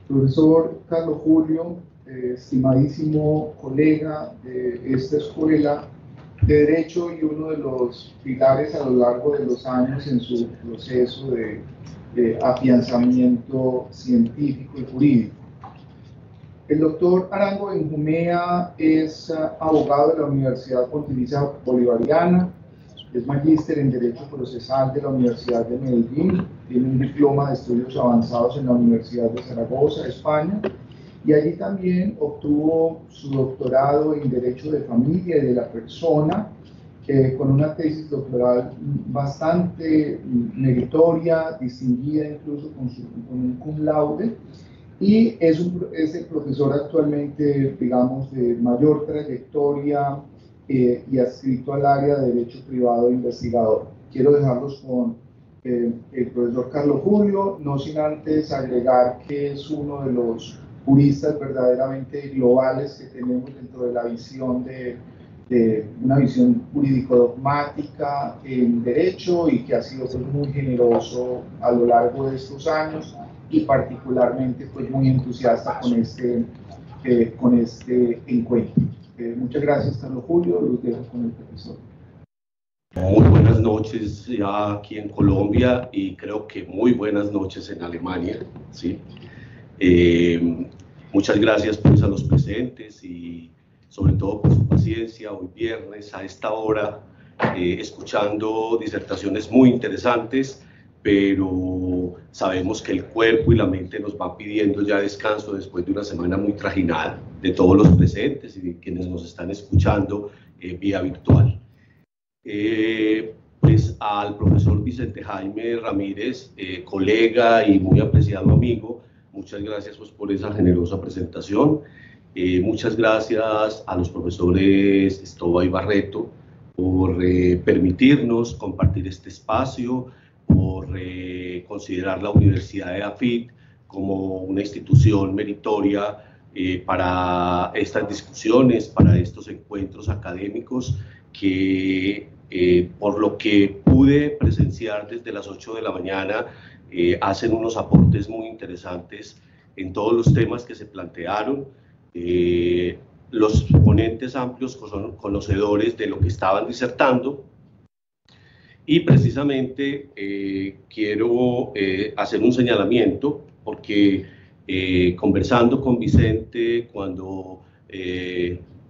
Profesor Carlos Julio, estimadísimo colega de esta escuela de Derecho y uno de los pilares a lo largo de los años en su proceso de afianzamiento científico y jurídico. El doctor Arango Benjumea es abogado de la Universidad Pontificia Bolivariana, es magíster en Derecho Procesal de la Universidad de Medellín, tiene un diploma de estudios avanzados en la Universidad de Zaragoza, España, y allí también obtuvo su doctorado en Derecho de Familia y de la Persona, con una tesis doctoral bastante meritoria, distinguida incluso con un cum laude, y es el profesor actualmente, digamos, de mayor trayectoria y adscrito al área de Derecho Privado e Investigador. Quiero dejarlos con el profesor Carlos Julio, no sin antes agregar que es uno de los juristas verdaderamente globales que tenemos dentro de la visión de una visión jurídico-dogmática en derecho y que ha sido pues, muy generoso a lo largo de estos años y particularmente pues, muy entusiasta con este encuentro. Muchas gracias, Carlos Julio, los dejo con el profesor. Muy buenas noches ya aquí en Colombia y creo que muy buenas noches en Alemania, ¿sí? Muchas gracias pues a los presentes y sobre todo por su paciencia hoy viernes a esta hora, escuchando disertaciones muy interesantes, pero sabemos que el cuerpo y la mente nos van pidiendo ya descanso después de una semana muy trajinada de todos los presentes y de quienes nos están escuchando vía virtual. Pues al profesor Vicente Jaime Ramírez, colega y muy apreciado amigo, muchas gracias pues, por esa generosa presentación. Muchas gracias a los profesores Estoba y Barreto por permitirnos compartir este espacio, por considerar la Universidad de AFIT como una institución meritoria para estas discusiones, para estos encuentros académicos que por lo que pude presenciar desde las 8 de la mañana hacen unos aportes muy interesantes en todos los temas que se plantearon. Los ponentes amplios son conocedores de lo que estaban disertando y precisamente quiero hacer un señalamiento porque conversando con Vicente cuando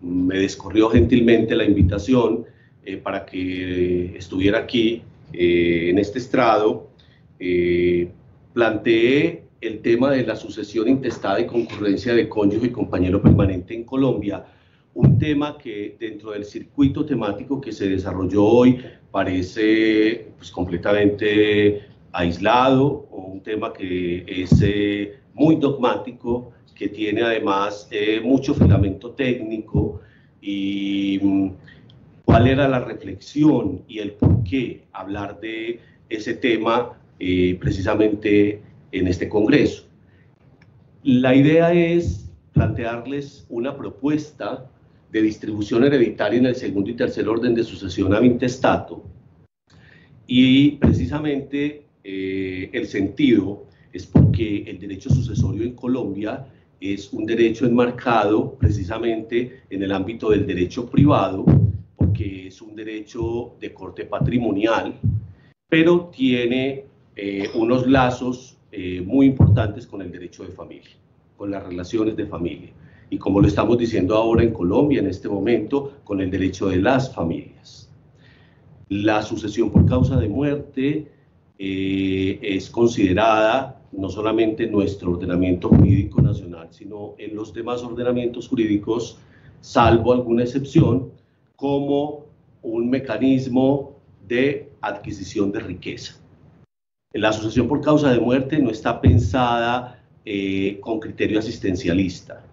me descorrió gentilmente la invitación para que estuviera aquí en este estrado, planteé el tema de la sucesión intestada y concurrencia de cónyuge y compañero permanente en Colombia, un tema que dentro del circuito temático que se desarrolló hoy parece pues, completamente aislado, o un tema que es muy dogmático, que tiene además mucho filamento técnico y cuál era la reflexión y el por qué hablar de ese tema precisamente en este congreso. La idea es plantearles una propuesta de distribución hereditaria en el segundo y tercer orden de sucesión a intestato y precisamente el sentido es porque el derecho sucesorio en Colombia es un derecho enmarcado precisamente en el ámbito del derecho privado, porque es un derecho de corte patrimonial, pero tiene unos lazos muy importantes con el derecho de familia, con las relaciones de familia, y como lo estamos diciendo ahora en Colombia en este momento, con el derecho de las familias. La sucesión por causa de muerte es considerada no solamente en nuestro ordenamiento jurídico nacional, sino en los demás ordenamientos jurídicos, salvo alguna excepción, como un mecanismo de adquisición de riqueza. La sucesión por causa de muerte no está pensada con criterio asistencialista,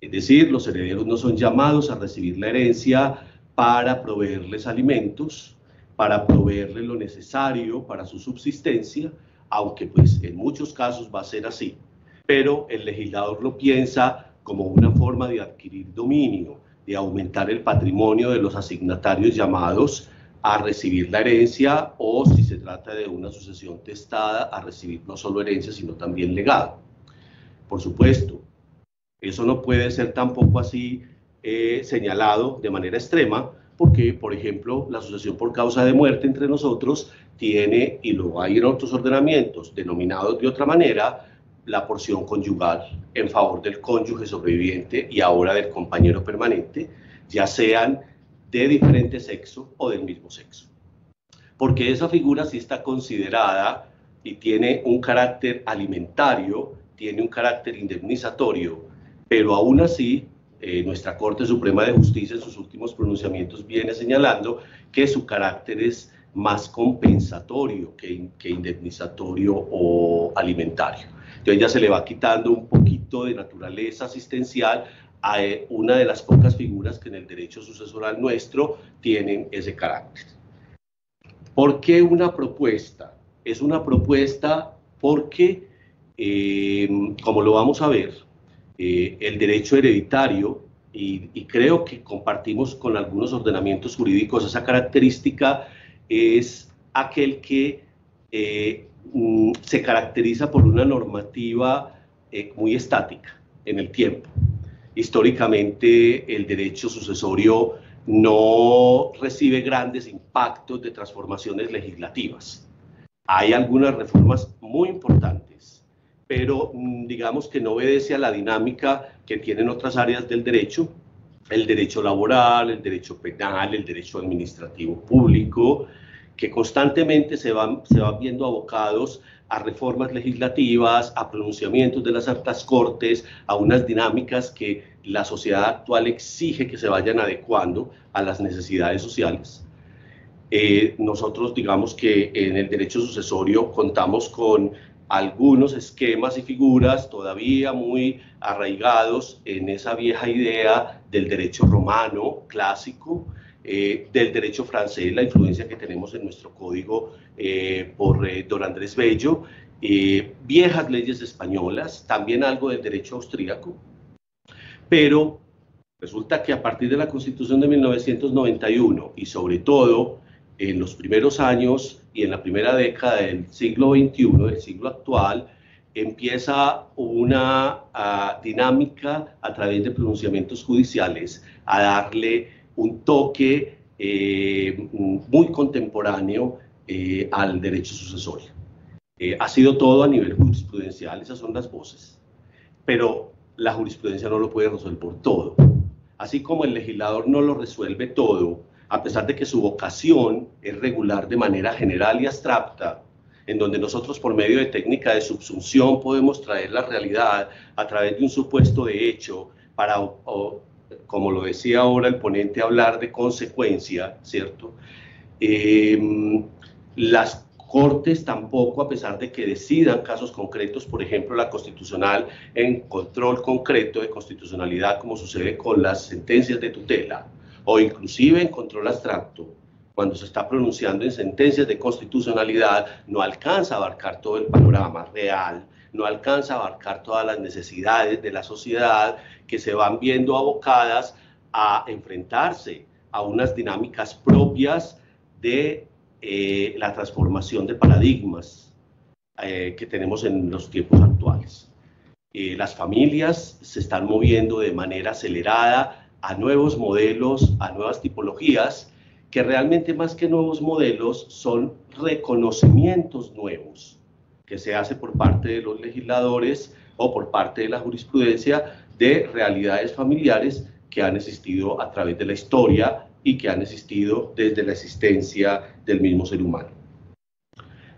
es decir, los herederos no son llamados a recibir la herencia para proveerles alimentos, para proveerles lo necesario para su subsistencia, aunque pues en muchos casos va a ser así, pero el legislador lo piensa como una forma de adquirir dominio, de aumentar el patrimonio de los asignatarios llamados a recibir la herencia o, si se trata de una sucesión testada, a recibir no solo herencia sino también legado. por supuesto. Eso no puede ser tampoco así señalado de manera extrema, porque, por ejemplo, la sucesión por causa de muerte entre nosotros tiene, y lo hay en otros ordenamientos denominados de otra manera, la porción conyugal en favor del cónyuge sobreviviente y ahora del compañero permanente, ya sean de diferente sexo o del mismo sexo. Porque esa figura sí está considerada y tiene un carácter alimentario, tiene un carácter indemnizatorio, pero aún así nuestra Corte Suprema de Justicia en sus últimos pronunciamientos viene señalando que su carácter es más compensatorio que indemnizatorio o alimentario. Entonces ya se le va quitando un poquito de naturaleza asistencial a una de las pocas figuras que en el derecho sucesoral nuestro tienen ese carácter. ¿Por qué una propuesta? Es una propuesta porque, como lo vamos a ver, el derecho hereditario, y creo que compartimos con algunos ordenamientos jurídicos esa característica, es aquel que se caracteriza por una normativa muy estática en el tiempo. Históricamente el derecho sucesorio no recibe grandes impactos de transformaciones legislativas. Hay algunas reformas muy importantes, pero digamos que no obedece a la dinámica que tienen otras áreas del derecho, el derecho laboral, el derecho penal, el derecho administrativo público, que constantemente se van viendo abocados a reformas legislativas, a pronunciamientos de las altas cortes, a unas dinámicas que la sociedad actual exige que se vayan adecuando a las necesidades sociales. Nosotros digamos que en el derecho sucesorio contamos con algunos esquemas y figuras todavía muy arraigados en esa vieja idea del derecho romano clásico, del derecho francés, la influencia que tenemos en nuestro código por don Andrés Bello, viejas leyes españolas, también algo del derecho austríaco, pero resulta que a partir de la Constitución de 1991 y sobre todo en los primeros años y en la primera década del siglo XXI, del siglo actual, empieza una dinámica a través de pronunciamientos judiciales a darle un toque muy contemporáneo al derecho sucesorio. Ha sido todo a nivel jurisprudencial, esas son las voces, pero la jurisprudencia no lo puede resolver todo. Así como el legislador no lo resuelve todo, a pesar de que su vocación es regular de manera general y abstracta, en donde nosotros por medio de técnica de subsunción podemos traer la realidad a través de un supuesto de hecho para, como lo decía ahora el ponente, hablar de consecuencia, ¿cierto? Las Cortes tampoco, a pesar de que decidan casos concretos, por ejemplo la constitucional en control concreto de constitucionalidad, como sucede con las sentencias de tutela, o inclusive en control abstracto, cuando se está pronunciando en sentencias de constitucionalidad, no alcanza a abarcar todo el panorama real, no alcanza a abarcar todas las necesidades de la sociedad que se van viendo abocadas a enfrentarse a unas dinámicas propias de la transformación de paradigmas que tenemos en los tiempos actuales. Las familias se están moviendo de manera acelerada a nuevos modelos, a nuevas tipologías, que realmente más que nuevos modelos son reconocimientos nuevos que se hace por parte de los legisladores o por parte de la jurisprudencia de realidades familiares que han existido a través de la historia y que han existido desde la existencia del mismo ser humano.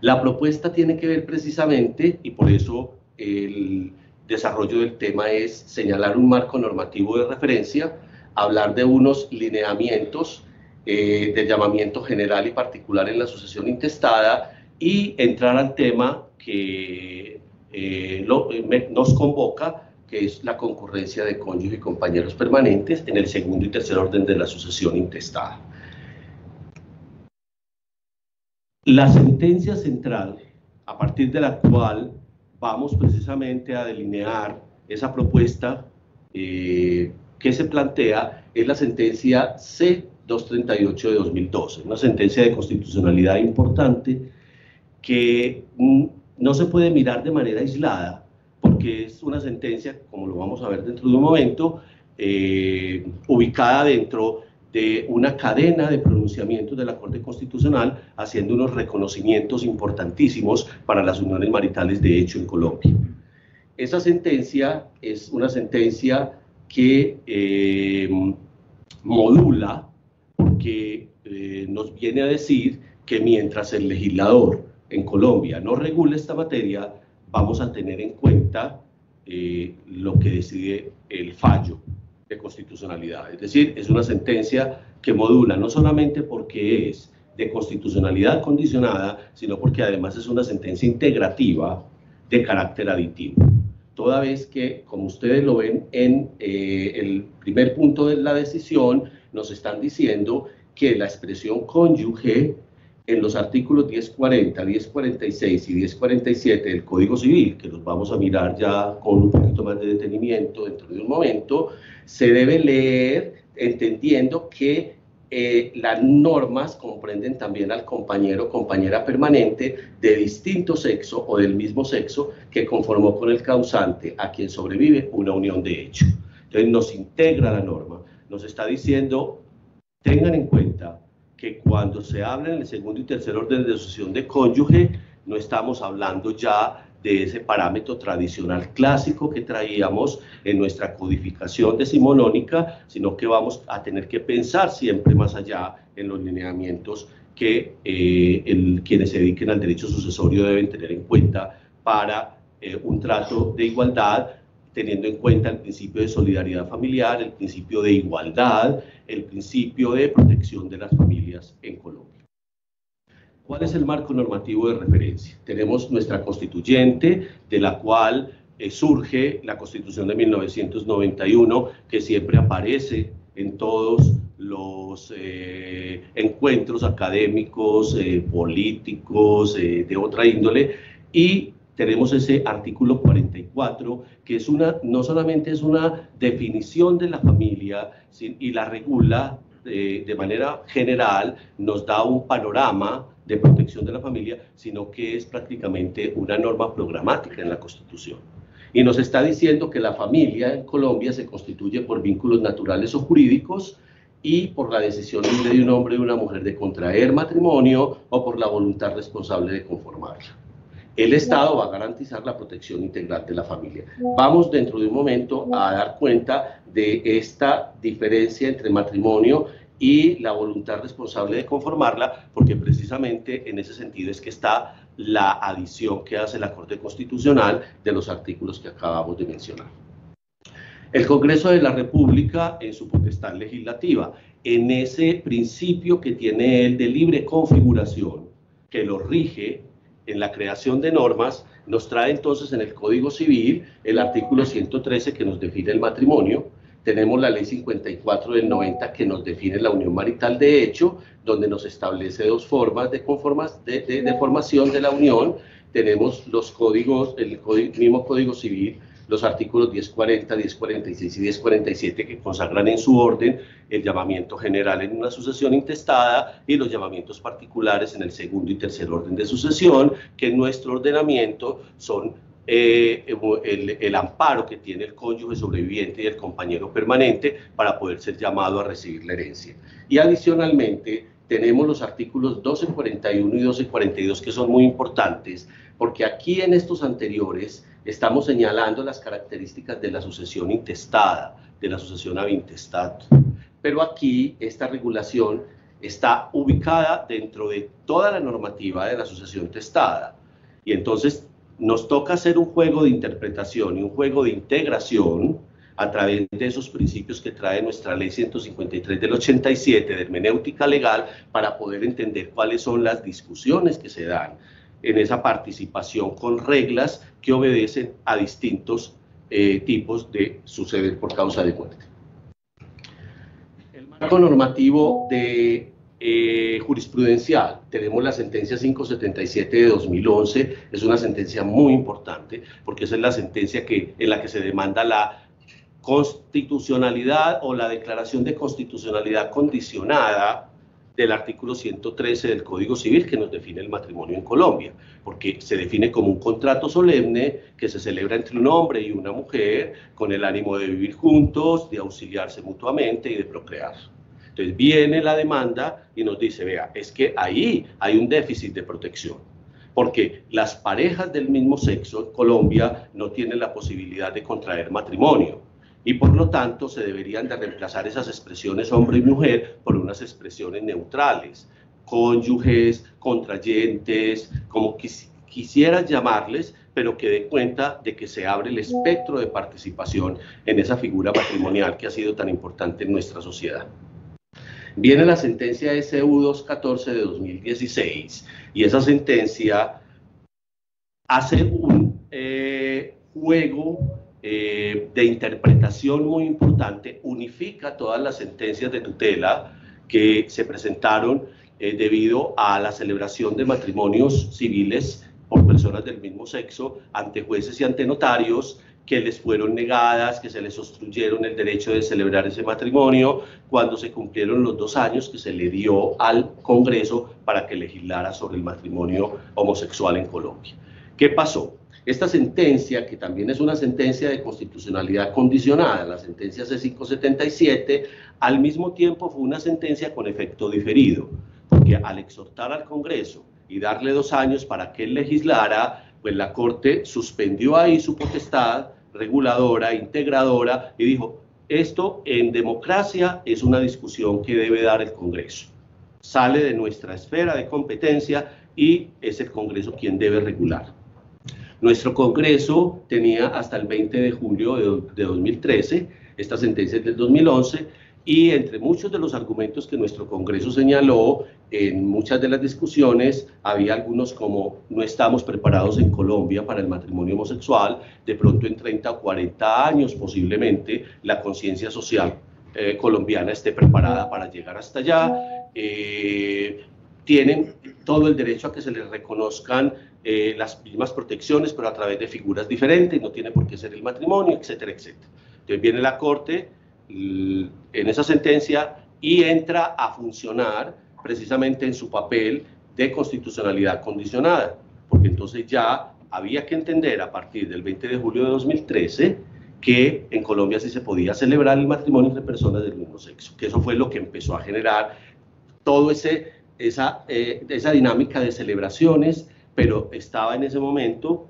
La propuesta tiene que ver precisamente, y por eso el desarrollo del tema es señalar un marco normativo de referencia, hablar de unos lineamientos de llamamiento general y particular en la sucesión intestada y entrar al tema que nos convoca, que es la concurrencia de cónyuge y compañeros permanentes en el segundo y tercer orden de la sucesión intestada. La sentencia central, a partir de la cual vamos precisamente a delinear esa propuesta que se plantea, es la sentencia C-238 de 2012, una sentencia de constitucionalidad importante que no se puede mirar de manera aislada, porque porque es una sentencia, como lo vamos a ver dentro de un momento, ubicada dentro de una cadena de pronunciamientos de la Corte Constitucional, haciendo unos reconocimientos importantísimos para las uniones maritales de hecho en Colombia. Esa sentencia es una sentencia que modula, porque nos viene a decir que mientras el legislador en Colombia no regule esta materia, vamos a tener en cuenta lo que decide el fallo de constitucionalidad. Es decir, es una sentencia que modula no solamente porque es de constitucionalidad condicionada, sino porque además es una sentencia integrativa de carácter aditivo. Toda vez que, como ustedes lo ven en el primer punto de la decisión, nos están diciendo que la expresión cónyuge en los artículos 1040, 1046 y 1047 del Código Civil, que los vamos a mirar ya con un poquito más de detenimiento dentro de un momento, se debe leer entendiendo que las normas comprenden también al compañero o compañera permanente de distinto sexo o del mismo sexo que conformó con el causante a quien sobrevive una unión de hecho. Entonces nos integra la norma, nos está diciendo, tengan en cuenta que cuando se habla en el segundo y tercer orden de sucesión de cónyuge, no estamos hablando ya de ese parámetro tradicional clásico que traíamos en nuestra codificación decimonónica, sino que vamos a tener que pensar siempre más allá en los lineamientos que quienes se dediquen al derecho sucesorio deben tener en cuenta para un trato de igualdad, teniendo en cuenta el principio de solidaridad familiar, el principio de igualdad, el principio de protección de las familias en Colombia. ¿Cuál es el marco normativo de referencia? Tenemos nuestra constituyente, de la cual surge la Constitución de 1991, que siempre aparece en todos los encuentros académicos, políticos, de otra índole, y tenemos ese artículo 44, que es no solamente es una definición de la familia, y la regula de manera general, nos da un panorama de protección de la familia, sino que es prácticamente una norma programática en la Constitución. Y nos está diciendo que la familia en Colombia se constituye por vínculos naturales o jurídicos y por la decisión libre de un hombre y una mujer de contraer matrimonio o por la voluntad responsable de conformarla. El Estado va a garantizar la protección integral de la familia. Vamos dentro de un momento a dar cuenta de esta diferencia entre matrimonio y la voluntad responsable de conformarla, porque precisamente en ese sentido es que está la adición que hace la Corte Constitucional de los artículos que acabamos de mencionar. El Congreso de la República, en su potestad legislativa, en ese principio que tiene él de libre configuración, que lo rige en la creación de normas, nos trae entonces en el Código Civil el artículo 113 que nos define el matrimonio. Tenemos la ley 54 del 90 que nos define la unión marital de hecho, donde nos establece dos formas de formación de la unión. Tenemos los códigos, el mismo Código Civil, los artículos 1040, 1046 y 1047 que consagran en su orden el llamamiento general en una sucesión intestada y los llamamientos particulares en el segundo y tercer orden de sucesión, que en nuestro ordenamiento son el amparo que tiene el cónyuge sobreviviente y el compañero permanente para poder ser llamado a recibir la herencia. Y adicionalmente tenemos los artículos 1241 y 1242 que son muy importantes, porque aquí en estos anteriores estamos señalando las características de la sucesión intestada, de la sucesión ab intestato. Pero aquí esta regulación está ubicada dentro de toda la normativa de la sucesión testada. Y entonces nos toca hacer un juego de interpretación y un juego de integración a través de esos principios que trae nuestra ley 153 del 87 de hermenéutica legal para poder entender cuáles son las discusiones que se dan en esa participación con reglas que obedecen a distintos tipos de suceder por causa de muerte. El marco normativo de jurisprudencial, tenemos la sentencia 577 de 2011, es una sentencia muy importante porque esa es la sentencia en la que se demanda la constitucionalidad o la declaración de constitucionalidad condicionada del artículo 113 del Código Civil que nos define el matrimonio en Colombia, porque se define como un contrato solemne que se celebra entre un hombre y una mujer con el ánimo de vivir juntos, de auxiliarse mutuamente y de procrear. Entonces viene la demanda y nos dice, vea, es que ahí hay un déficit de protección, porque las parejas del mismo sexo en Colombia no tienen la posibilidad de contraer matrimonio, y por lo tanto se deberían de reemplazar esas expresiones hombre y mujer por unas expresiones neutrales, cónyuges, contrayentes, como quisieras llamarles, pero que dé cuenta de que se abre el espectro de participación en esa figura matrimonial que ha sido tan importante en nuestra sociedad. Viene la sentencia SU 214 de 2016 y esa sentencia hace un juego de interpretación muy importante, unifica todas las sentencias de tutela que se presentaron debido a la celebración de matrimonios civiles por personas del mismo sexo ante jueces y ante notarios que les fueron negadas, que se les obstruyeron el derecho de celebrar ese matrimonio cuando se cumplieron los 2 años que se le dio al Congreso para que legislara sobre el matrimonio homosexual en Colombia. ¿Qué pasó? Esta sentencia, que también es una sentencia de constitucionalidad condicionada, la sentencia C577, al mismo tiempo fue una sentencia con efecto diferido, porque al exhortar al Congreso y darle 2 años para que él legislara, pues la Corte suspendió ahí su potestad reguladora, integradora, y dijo, esto en democracia es una discusión que debe dar el Congreso. Sale de nuestra esfera de competencia y es el Congreso quien debe regular. Nuestro Congreso tenía hasta el 20 de julio de 2013, esta sentencia es del 2011, y entre muchos de los argumentos que nuestro Congreso señaló en muchas de las discusiones, había algunos como no estamos preparados en Colombia para el matrimonio homosexual, de pronto en 30 o 40 años posiblemente la conciencia social colombiana esté preparada para llegar hasta allá, tienen todo el derecho a que se les reconozcan las mismas protecciones, pero a través de figuras diferentes, no tiene por qué ser el matrimonio, etcétera, etcétera. Entonces viene la Corte en esa sentencia y entra a funcionar precisamente en su papel de constitucionalidad condicionada, porque entonces ya había que entender a partir del 20 de julio de 2013 que en Colombia sí se podía celebrar el matrimonio entre personas del mismo sexo, que eso fue lo que empezó a generar todo esa dinámica de celebraciones, pero estaba en ese momento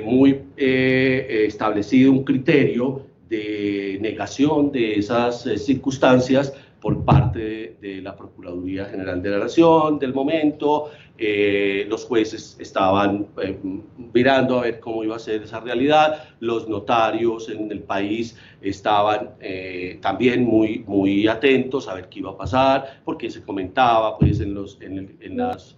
muy establecido un criterio de negación de esas circunstancias por parte de la Procuraduría General de la Nación del momento. Los jueces estaban mirando a ver cómo iba a ser esa realidad, los notarios en el país estaban también muy atentos a ver qué iba a pasar, porque se comentaba pues en las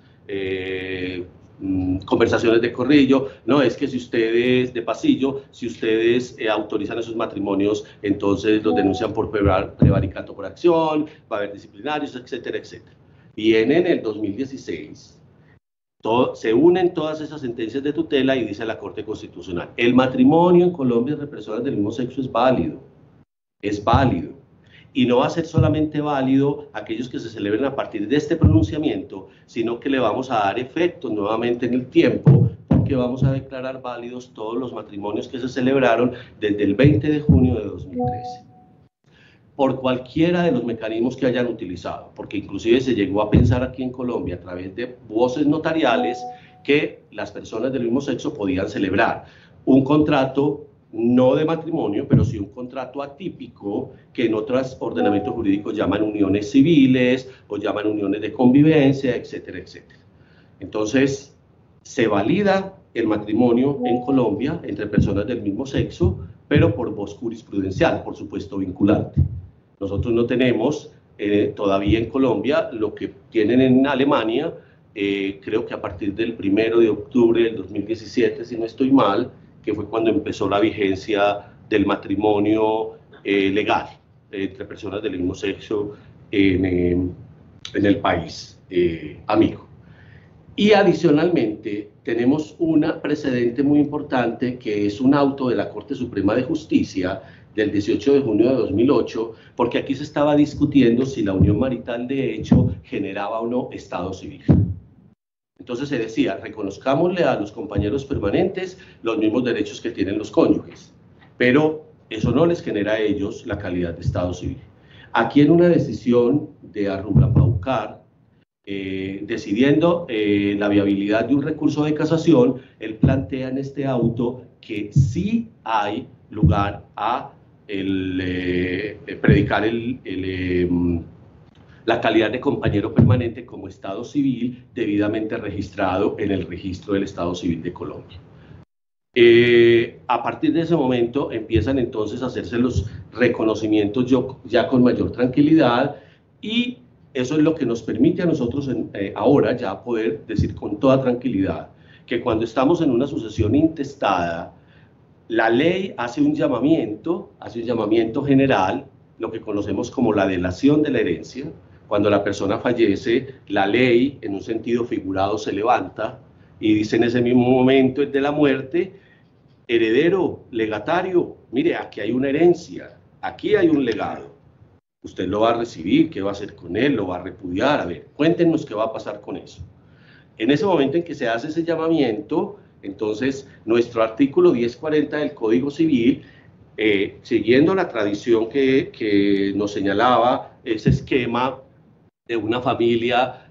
conversaciones de corrillo, no, es que si ustedes, de pasillo, si ustedes autorizan esos matrimonios, entonces los denuncian por prevaricato por acción, va a haber disciplinarios, etcétera, etcétera. Viene en el 2016, se unen todas esas sentencias de tutela y dice la Corte Constitucional, el matrimonio en Colombia entre personas del mismo sexo es válido, y no va a ser solamente válido aquellos que se celebren a partir de este pronunciamiento, sino que le vamos a dar efecto nuevamente en el tiempo, porque vamos a declarar válidos todos los matrimonios que se celebraron desde el 20 de junio de 2013, por cualquiera de los mecanismos que hayan utilizado, porque inclusive se llegó a pensar aquí en Colombia a través de voces notariales que las personas del mismo sexo podían celebrar un contrato no de matrimonio, pero sí un contrato atípico que en otros ordenamientos jurídicos llaman uniones civiles o llaman uniones de convivencia, etcétera, etcétera. Entonces, se valida el matrimonio en Colombia entre personas del mismo sexo, pero por voz jurisprudencial, por supuesto vinculante. Nosotros no tenemos todavía en Colombia lo que tienen en Alemania, creo que a partir del 1 de octubre del 2017, si no estoy mal, que fue cuando empezó la vigencia del matrimonio legal entre personas del mismo sexo en el país amigo. Y adicionalmente tenemos un precedente muy importante que es un auto de la Corte Suprema de Justicia del 18 de junio de 2008, porque aquí se estaba discutiendo si la unión marital de hecho generaba o no estado civil. Entonces se decía, reconozcámosle a los compañeros permanentes los mismos derechos que tienen los cónyuges, pero eso no les genera a ellos la calidad de estado civil. Aquí en una decisión de Arrublapaucar, decidiendo la viabilidad de un recurso de casación, él plantea en este auto que sí hay lugar a predicar la calidad de compañero permanente como estado civil debidamente registrado en el registro del Estado Civil de Colombia. A partir de ese momento empiezan entonces a hacerse los reconocimientos ya con mayor tranquilidad, y eso es lo que nos permite a nosotros ahora ya poder decir con toda tranquilidad que cuando estamos en una sucesión intestada, la ley hace un llamamiento general, lo que conocemos como la delación de la herencia. Cuando la persona fallece, la ley, en un sentido figurado, se levanta y dice en ese mismo momento de la muerte, heredero, legatario, mire, aquí hay una herencia, aquí hay un legado. Usted lo va a recibir, ¿qué va a hacer con él? ¿Lo va a repudiar? A ver, cuéntenos qué va a pasar con eso. En ese momento en que se hace ese llamamiento, entonces nuestro artículo 1040 del Código Civil, siguiendo la tradición que nos señalaba ese esquema de una familia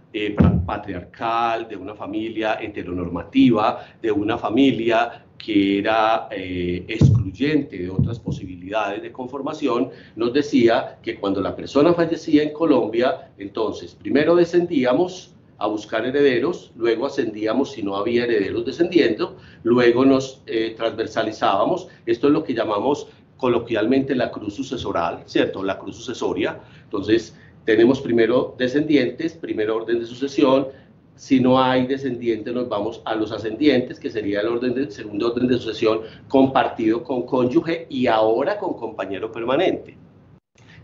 patriarcal, de una familia heteronormativa, de una familia que era excluyente de otras posibilidades de conformación, nos decía que cuando la persona fallecía en Colombia, entonces primero descendíamos a buscar herederos, luego ascendíamos si no había herederos descendiendo, luego nos transversalizábamos. Esto es lo que llamamos coloquialmente la cruz sucesoral, ¿cierto? La cruz sucesoria. Entonces tenemos primero descendientes, primer orden de sucesión. Si no hay descendientes, nos vamos a los ascendientes, que sería el segundo orden de sucesión compartido con cónyuge y ahora con compañero permanente,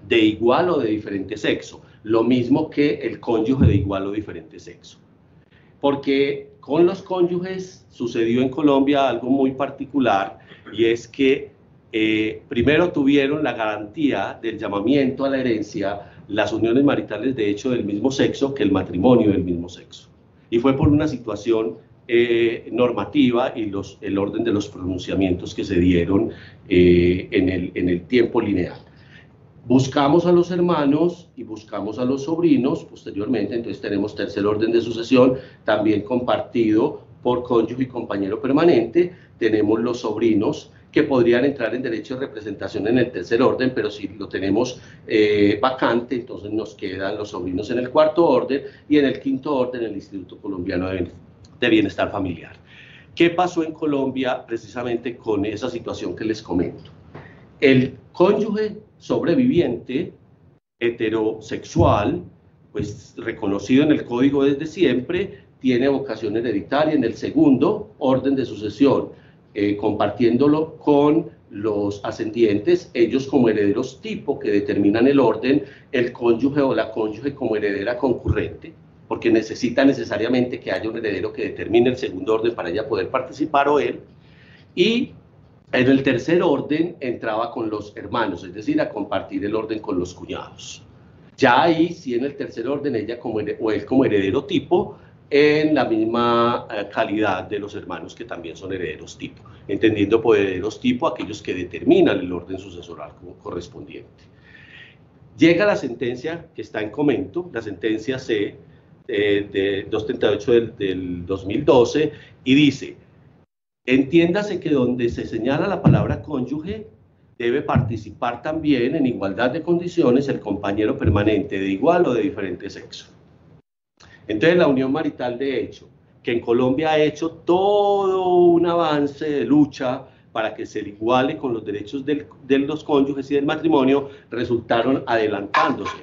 de igual o de diferente sexo. Lo mismo que el cónyuge de igual o diferente sexo. Porque con los cónyuges sucedió en Colombia algo muy particular, y es que primero tuvieron la garantía del llamamiento a la herencia las uniones maritales de hecho del mismo sexo que el matrimonio del mismo sexo. Y fue por una situación normativa y el orden de los pronunciamientos que se dieron en el tiempo lineal. Buscamos a los hermanos y buscamos a los sobrinos posteriormente, entonces tenemos tercer orden de sucesión, también compartido por cónyuge y compañero permanente. Tenemos los sobrinos que podrían entrar en derecho de representación en el tercer orden, pero si lo tenemos vacante, entonces nos quedan los sobrinos en el cuarto orden, y en el quinto orden el Instituto Colombiano de Bienestar Familiar. ¿Qué pasó en Colombia precisamente con esa situación que les comento? El cónyuge sobreviviente heterosexual, pues reconocido en el código desde siempre, tiene vocación hereditaria en el segundo orden de sucesión, compartiéndolo con los ascendientes, ellos como herederos tipo que determinan el orden, el cónyuge o la cónyuge como heredera concurrente, porque necesita necesariamente que haya un heredero que determine el segundo orden para ella poder participar o él. Y en el tercer orden entraba con los hermanos, es decir, a compartir el orden con los cuñados. Ya ahí, sí, en el tercer orden, ella o él como heredero tipo, en la misma calidad de los hermanos que también son herederos tipo, entendiendo por herederos tipo aquellos que determinan el orden sucesoral correspondiente. Llega la sentencia que está en comento, la sentencia C de 238 del 2012, y dice: entiéndase que donde se señala la palabra cónyuge, debe participar también en igualdad de condiciones el compañero permanente de igual o de diferente sexo. Entonces la unión marital de hecho, que en Colombia ha hecho todo un avance de lucha para que se iguale con los derechos de los cónyuges y del matrimonio, resultaron adelantándose,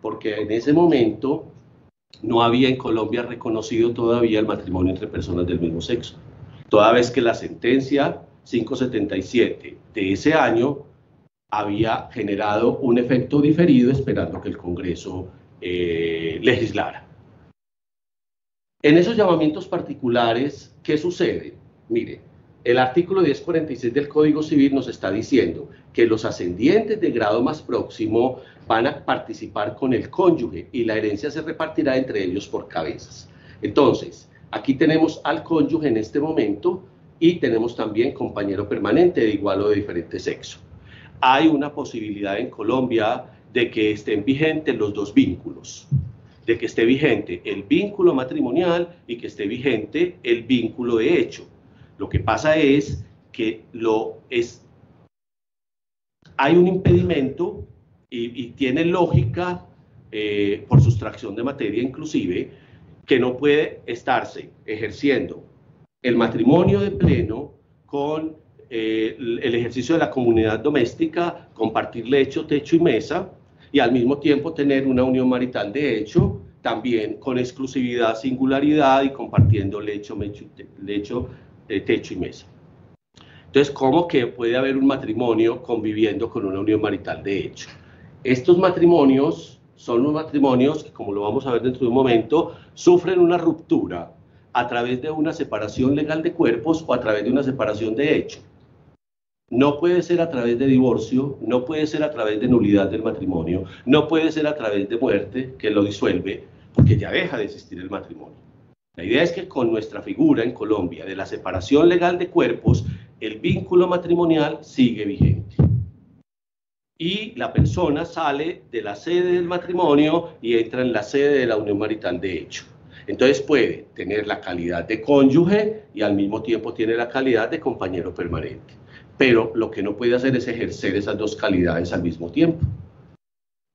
porque en ese momento no había en Colombia reconocido todavía el matrimonio entre personas del mismo sexo, toda vez que la sentencia 577 de ese año había generado un efecto diferido esperando que el Congreso legislara. En esos llamamientos particulares, ¿qué sucede? Mire, El artículo 1046 del Código Civil nos está diciendo que los ascendientes de grado más próximo van a participar con el cónyuge y la herencia se repartirá entre ellos por cabezas. Entonces, aquí tenemos al cónyuge en este momento y tenemos también compañero permanente de igual o de diferente sexo. Hay una posibilidad en Colombia de que estén vigentes los dos vínculos, de que esté vigente el vínculo matrimonial y que esté vigente el vínculo de hecho. Lo que pasa es que hay un impedimento y tiene lógica, por sustracción de materia inclusive, que no puede estarse ejerciendo el matrimonio de pleno con el ejercicio de la comunidad doméstica, compartir lecho, techo y mesa, y al mismo tiempo tener una unión marital de hecho, también con exclusividad, singularidad y compartiendo lecho, techo y mesa. Entonces, ¿cómo que puede haber un matrimonio conviviendo con una unión marital de hecho? Estos matrimonios son los matrimonios que, como lo vamos a ver dentro de un momento, sufren una ruptura a través de una separación legal de cuerpos o a través de una separación de hecho. No puede ser a través de divorcio, no puede ser a través de nulidad del matrimonio, no puede ser a través de muerte, que lo disuelve, porque ya deja de existir el matrimonio. La idea es que con nuestra figura en Colombia de la separación legal de cuerpos, el vínculo matrimonial sigue vigente. Y la persona sale de la sede del matrimonio y entra en la sede de la unión marital de hecho. Entonces puede tener la calidad de cónyuge y al mismo tiempo tiene la calidad de compañero permanente. Pero lo que no puede hacer es ejercer esas dos calidades al mismo tiempo.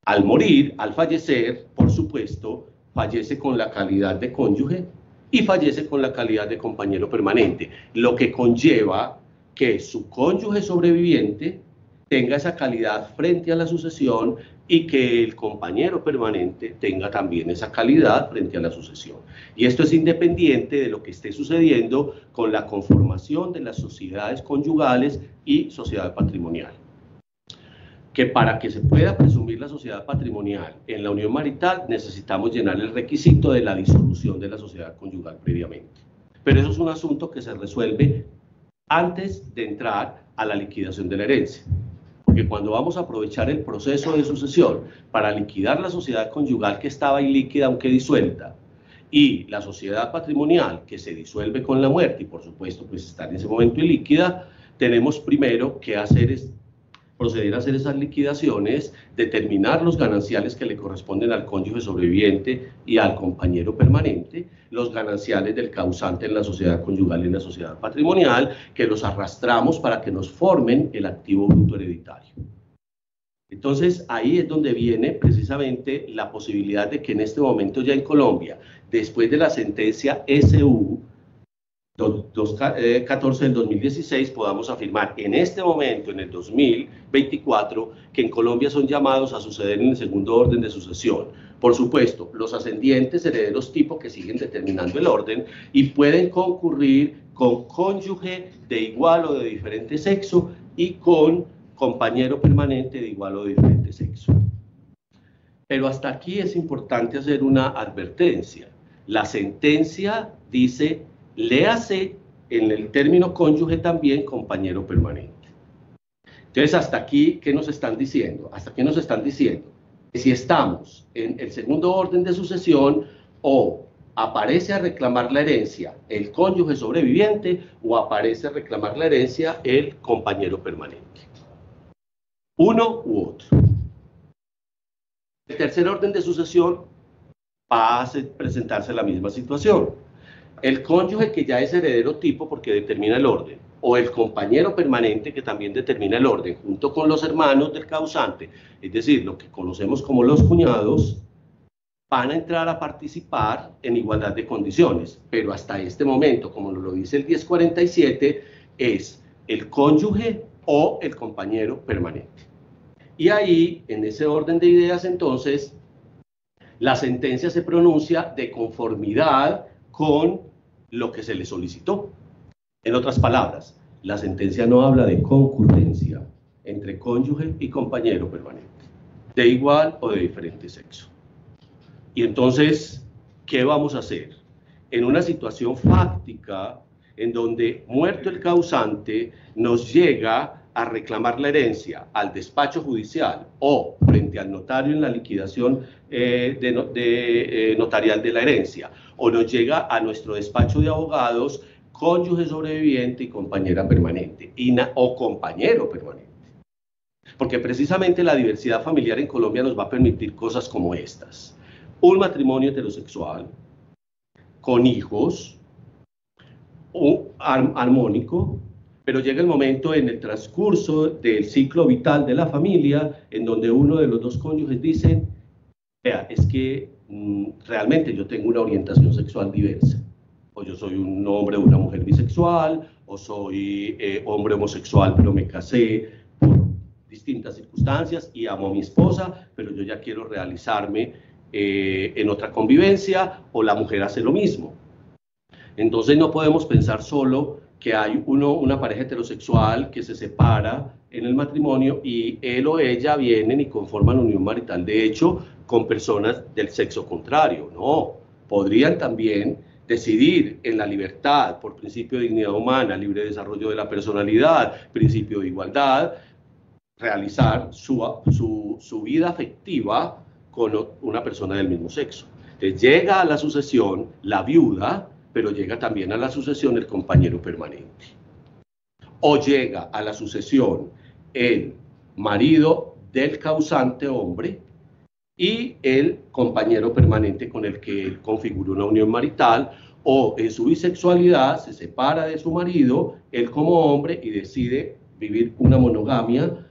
Al morir, al fallecer, por supuesto, fallece con la calidad de cónyuge y fallece con la calidad de compañero permanente, lo que conlleva que su cónyuge sobreviviente tenga esa calidad frente a la sucesión y que el compañero permanente tenga también esa calidad frente a la sucesión. Y esto es independiente de lo que esté sucediendo con la conformación de las sociedades conyugales y sociedad patrimonial. Que para que se pueda presumir la sociedad patrimonial en la unión marital necesitamos llenar el requisito de la disolución de la sociedad conyugal previamente. Pero eso es un asunto que se resuelve antes de entrar a la liquidación de la herencia. Porque cuando vamos a aprovechar el proceso de sucesión para liquidar la sociedad conyugal que estaba ilíquida aunque disuelta y la sociedad patrimonial que se disuelve con la muerte y por supuesto pues está en ese momento ilíquida, tenemos primero que proceder a hacer esas liquidaciones, determinar los gananciales que le corresponden al cónyuge sobreviviente y al compañero permanente, los gananciales del causante en la sociedad conyugal y en la sociedad patrimonial, que los arrastramos para que nos formen el activo bruto hereditario. Entonces, ahí es donde viene precisamente la posibilidad de que en este momento ya en Colombia, después de la sentencia SU 214 del 2016, podamos afirmar en este momento, en el 2024, que en Colombia son llamados a suceder en el segundo orden de sucesión. Por supuesto, los ascendientes herederos tipo que siguen determinando el orden y pueden concurrir con cónyuge de igual o de diferente sexo y con compañero permanente de igual o de diferente sexo. Pero hasta aquí es importante hacer una advertencia. La sentencia dice: léase en el término cónyuge también compañero permanente. Entonces, hasta aquí, ¿qué nos están diciendo? Hasta aquí nos están diciendo que si estamos en el segundo orden de sucesión, o aparece a reclamar la herencia el cónyuge sobreviviente, o aparece a reclamar la herencia el compañero permanente. Uno u otro. El tercer orden de sucesión va a presentarse la misma situación. El cónyuge que ya es heredero tipo porque determina el orden, o el compañero permanente que también determina el orden, junto con los hermanos del causante, es decir, lo que conocemos como los cuñados, van a entrar a participar en igualdad de condiciones. Pero hasta este momento, como nos lo dice el 1047, es el cónyuge o el compañero permanente. Y ahí, en ese orden de ideas, entonces, la sentencia se pronuncia de conformidad con lo que se le solicitó. En otras palabras, la sentencia no habla de concurrencia entre cónyuge y compañero permanente, de igual o de diferente sexo. Y entonces, ¿qué vamos a hacer? En una situación fáctica en donde, muerto el causante, nos llega a reclamar la herencia al despacho judicial o frente al notario en la liquidación notarial de la herencia, o nos llega a nuestro despacho de abogados, cónyuge sobreviviente y compañera permanente, o compañero permanente. Porque precisamente la diversidad familiar en Colombia nos va a permitir cosas como estas: un matrimonio heterosexual, con hijos, armónico, pero llega el momento en el transcurso del ciclo vital de la familia en donde uno de los dos cónyuges dice: vea, es que realmente yo tengo una orientación sexual diversa, o yo soy un hombre o una mujer bisexual, o soy hombre homosexual pero me casé por distintas circunstancias y amo a mi esposa, pero yo ya quiero realizarme en otra convivencia, o la mujer hace lo mismo. Entonces no podemos pensar solo que hay una pareja heterosexual que se separa en el matrimonio y él o ella vienen y conforman unión marital de hecho con personas del sexo contrario. No, podrían también decidir en la libertad, por principio de dignidad humana, libre desarrollo de la personalidad, principio de igualdad, realizar su vida afectiva con una persona del mismo sexo. Entonces llega a la sucesión la viuda, pero llega también a la sucesión el compañero permanente. O llega a la sucesión el marido del causante hombre y el compañero permanente con el que él configura una unión marital, o en su bisexualidad se separa de su marido, él como hombre, y decide vivir una monogamia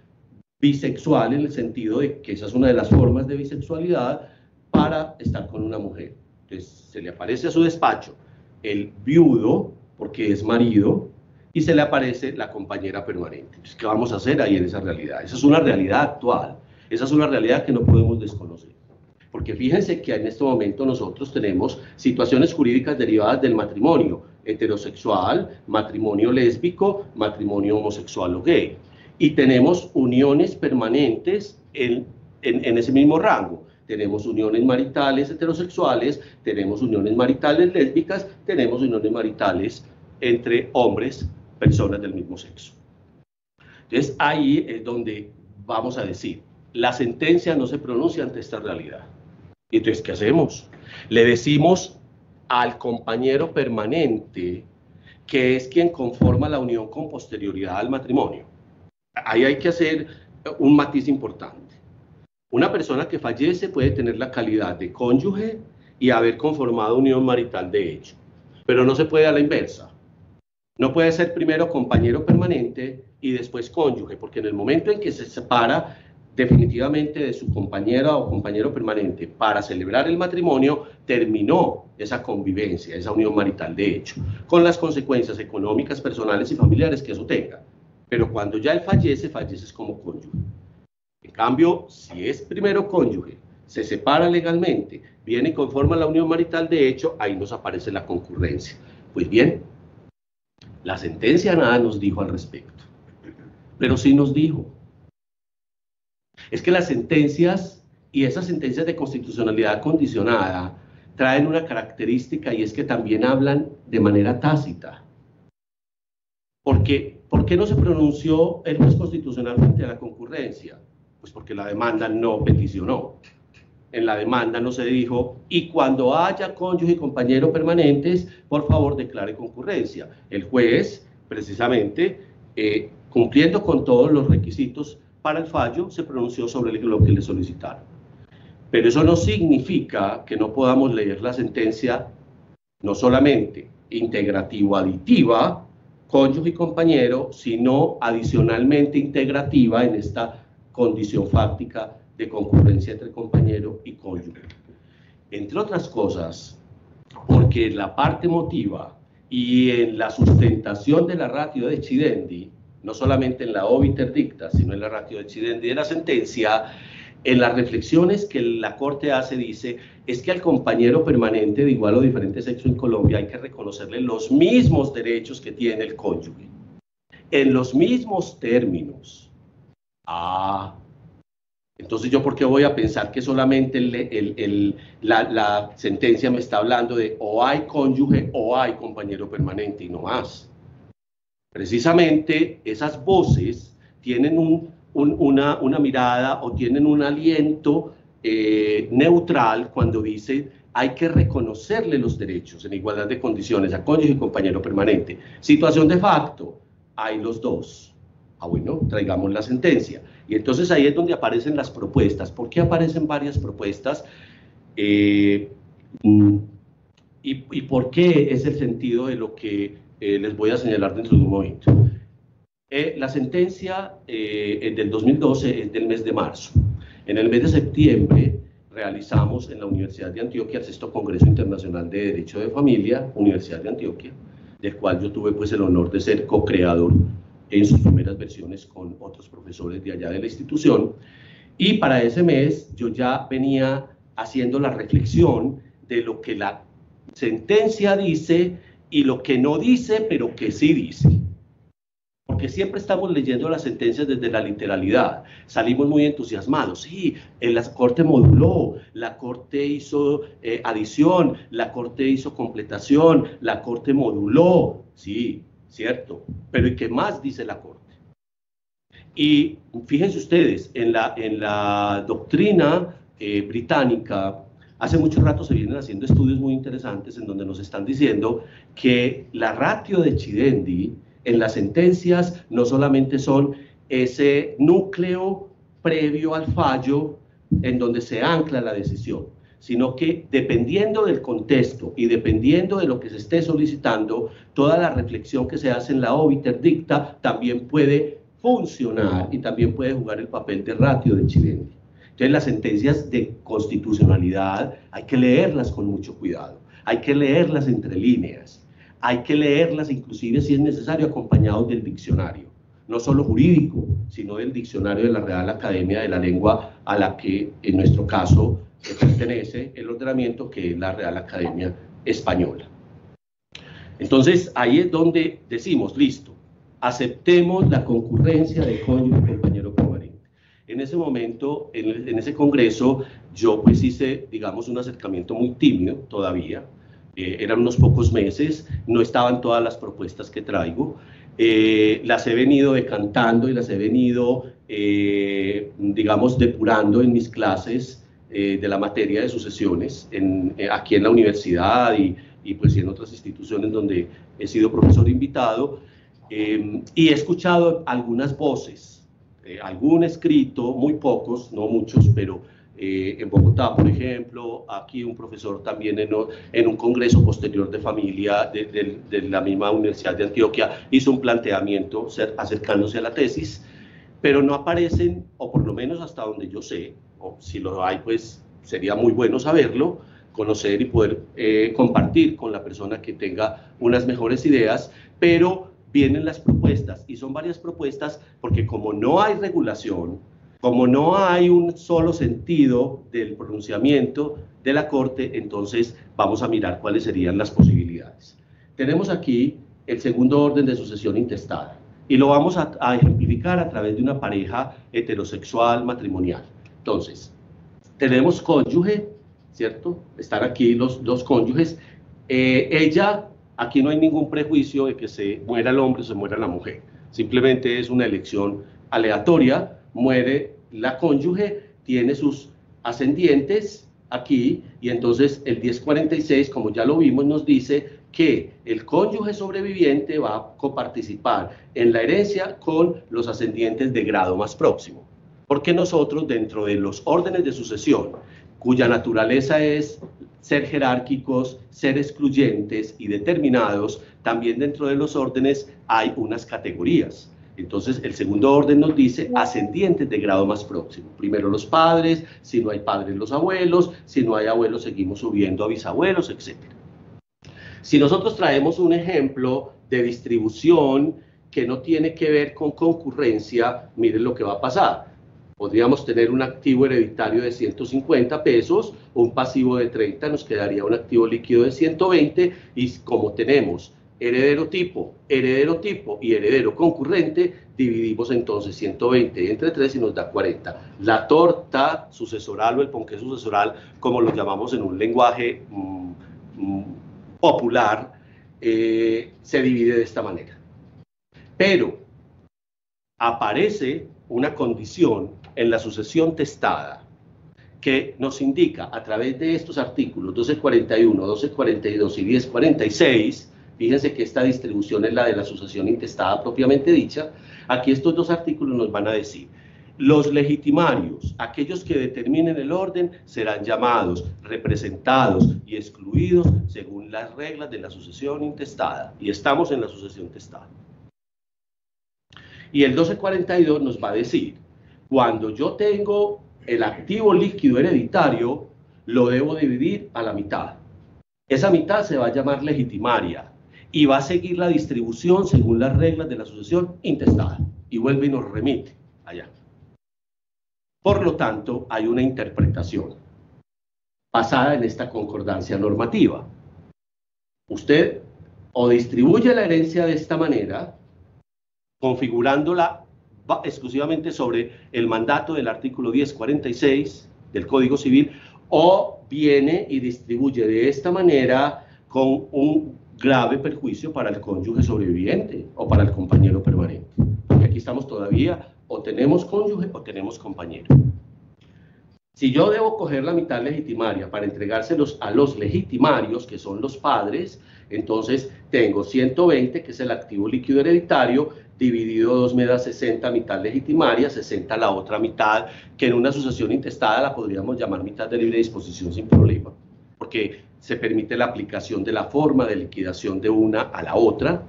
bisexual, en el sentido de que esa es una de las formas de bisexualidad, para estar con una mujer. Entonces se le aparece a su despacho el viudo, porque es marido, y se le aparece la compañera permanente. Entonces, ¿qué vamos a hacer ahí en esa realidad? Esa es una realidad actual, esa es una realidad que no podemos desconocer. Porque fíjense que en este momento nosotros tenemos situaciones jurídicas derivadas del matrimonio heterosexual, matrimonio lésbico, matrimonio homosexual o gay. Y tenemos uniones permanentes en ese mismo rango. Tenemos uniones maritales heterosexuales, tenemos uniones maritales lésbicas, tenemos uniones maritales entre hombres, personas del mismo sexo. Entonces ahí es donde vamos a decir, la sentencia no se pronuncia ante esta realidad. Y entonces, ¿qué hacemos? Le decimos al compañero permanente, que es quien conforma la unión con posterioridad al matrimonio. Ahí hay que hacer un matiz importante. Una persona que fallece puede tener la calidad de cónyuge y haber conformado unión marital de hecho, pero no se puede a la inversa. No puede ser primero compañero permanente y después cónyuge, porque en el momento en que se separa definitivamente de su compañera o compañero permanente para celebrar el matrimonio, terminó esa convivencia, esa unión marital de hecho, con las consecuencias económicas, personales y familiares que eso tenga. Pero cuando ya él fallece, falleces como cónyuge. En cambio, si es primero cónyuge, se separa legalmente, viene y conforma la unión marital de hecho, ahí nos aparece la concurrencia. Pues bien, la sentencia nada nos dijo al respecto, pero sí nos dijo. Es que las sentencias y esas sentencias de constitucionalidad condicionada traen una característica, y es que también hablan de manera tácita. Porque, ¿por qué no se pronunció el juez constitucional frente a la concurrencia? Pues porque la demanda no peticionó. En la demanda no se dijo, y cuando haya cónyuge y compañero permanentes, por favor declare concurrencia. El juez, precisamente, cumpliendo con todos los requisitos para el fallo, se pronunció sobre lo que le solicitaron. Pero eso no significa que no podamos leer la sentencia, no solamente integrativo-aditiva, cónyuge y compañero, sino adicionalmente integrativa en esta condición fáctica de concurrencia entre compañero y cónyuge. Entre otras cosas, porque en la parte motiva y en la sustentación de la ratio decidendi, no solamente en la obiter dicta, sino en la ratio decidendi de la sentencia, en las reflexiones que la Corte hace, dice, es que al compañero permanente de igual o diferente sexo en Colombia hay que reconocerle los mismos derechos que tiene el cónyuge, en los mismos términos. Entonces, ¿yo por qué voy a pensar que solamente la sentencia me está hablando de o hay cónyuge o hay compañero permanente y no más? Precisamente esas voces tienen una mirada o tienen un aliento neutral cuando dice hay que reconocerle los derechos en igualdad de condiciones a cónyuge y compañero permanente. Situación de facto, hay los dos. Ah, bueno, traigamos la sentencia. Y entonces ahí es donde aparecen las propuestas. ¿Por qué aparecen varias propuestas? ¿Y por qué es el sentido de lo que les voy a señalar dentro de un momento? La sentencia del 2012 es del mes de marzo. En el mes de septiembre realizamos en la Universidad de Antioquia el 6º Congreso Internacional de Derecho de Familia, Universidad de Antioquia, del cual yo tuve pues el honor de ser co-creador en sus primeras versiones con otros profesores de allá de la institución. Y para ese mes yo ya venía haciendo la reflexión de lo que la sentencia dice y lo que no dice, pero que sí dice. Porque siempre estamos leyendo las sentencias desde la literalidad, salimos muy entusiasmados, sí, la Corte moduló, la Corte hizo adición, la Corte hizo completación, la Corte moduló, sí, cierto, pero ¿y qué más dice la Corte? Y fíjense ustedes, en la doctrina británica, hace mucho rato se vienen haciendo estudios muy interesantes en donde nos están diciendo que la ratio decidendi en las sentencias no solamente son ese núcleo previo al fallo en donde se ancla la decisión, sino que dependiendo del contexto y dependiendo de lo que se esté solicitando, toda la reflexión que se hace en la obiter dicta también puede funcionar y también puede jugar el papel de ratio decidendi. Entonces las sentencias de constitucionalidad hay que leerlas con mucho cuidado, hay que leerlas entre líneas, hay que leerlas inclusive si es necesario acompañados del diccionario, no solo jurídico, sino del diccionario de la Real Academia de la Lengua a la que en nuestro caso pertenece el ordenamiento, que es la Real Academia Española. Entonces ahí es donde decimos, listo, aceptemos la concurrencia de cónyuge y compañero permanente. En ese momento, en ese congreso, yo pues hice, digamos, un acercamiento muy tímido todavía, eran unos pocos meses, no estaban todas las propuestas que traigo, las he venido decantando y las he venido, digamos, depurando en mis clases de la materia de sucesiones, aquí en la universidad y pues en otras instituciones donde he sido profesor invitado, y he escuchado algunas voces, algún escrito, muy pocos, no muchos, pero en Bogotá, por ejemplo, aquí un profesor también en un congreso posterior de familia de la misma Universidad de Antioquia hizo un planteamiento acercándose a la tesis, pero no aparecen, o por lo menos hasta donde yo sé, o si lo hay, pues sería muy bueno saberlo, conocer y poder compartir con la persona que tenga unas mejores ideas, pero vienen las propuestas, y son varias propuestas porque como no hay regulación, como no hay un solo sentido del pronunciamiento de la Corte, entonces vamos a mirar cuáles serían las posibilidades. Tenemos aquí el segundo orden de sucesión intestada, y lo vamos a ejemplificar a través de una pareja heterosexual matrimonial. Entonces, tenemos cónyuge, ¿cierto? Están aquí los dos cónyuges. Ella, aquí no hay ningún prejuicio de que se muera el hombre o se muera la mujer. Simplemente es una elección aleatoria. Muere la cónyuge, tiene sus ascendientes aquí, y entonces el 1046, como ya lo vimos, nos dice que el cónyuge sobreviviente va a coparticipar en la herencia con los ascendientes de grado más próximo. Porque nosotros, dentro de los órdenes de sucesión, cuya naturaleza es ser jerárquicos, ser excluyentes y determinados, también dentro de los órdenes hay unas categorías. Entonces, el segundo orden nos dice ascendientes de grado más próximo. Primero los padres, si no hay padres, los abuelos, si no hay abuelos, seguimos subiendo a bisabuelos, etc. Si nosotros traemos un ejemplo de distribución que no tiene que ver con concurrencia, miren lo que va a pasar. Podríamos tener un activo hereditario de 150 pesos, un pasivo de 30, nos quedaría un activo líquido de 120, y como tenemos heredero tipo y heredero concurrente, dividimos entonces 120 entre 3 y nos da 40. La torta sucesoral o el ponqué sucesoral, como lo llamamos en un lenguaje popular, se divide de esta manera. Pero aparece una condición en la sucesión testada que nos indica a través de estos artículos 1241, 1242 y 1046, fíjense que esta distribución es la de la sucesión intestada propiamente dicha. Aquí estos dos artículos nos van a decir: los legitimarios, aquellos que determinen el orden, serán llamados, representados y excluidos según las reglas de la sucesión intestada. Y estamos en la sucesión testada. Y el 1242 nos va a decir: cuando yo tengo el activo líquido hereditario, lo debo dividir a la mitad. Esa mitad se va a llamar legitimaria y va a seguir la distribución según las reglas de la sucesión intestada. Y vuelve y nos remite allá. Por lo tanto, hay una interpretación basada en esta concordancia normativa. Usted o distribuye la herencia de esta manera, configurándola exclusivamente sobre el mandato del artículo 1046 del Código Civil, o viene y distribuye de esta manera con un grave perjuicio para el cónyuge sobreviviente o para el compañero permanente. Porque aquí estamos todavía, o tenemos cónyuge o tenemos compañero. Si yo debo coger la mitad legitimaria para entregárselos a los legitimarios, que son los padres, entonces tengo 120, que es el activo líquido hereditario, dividido 2 me da 60, mitad legitimaria, 60 la otra mitad, que en una sucesión intestada la podríamos llamar mitad de libre disposición sin problema, porque se permite la aplicación de la forma de liquidación de una a la otra,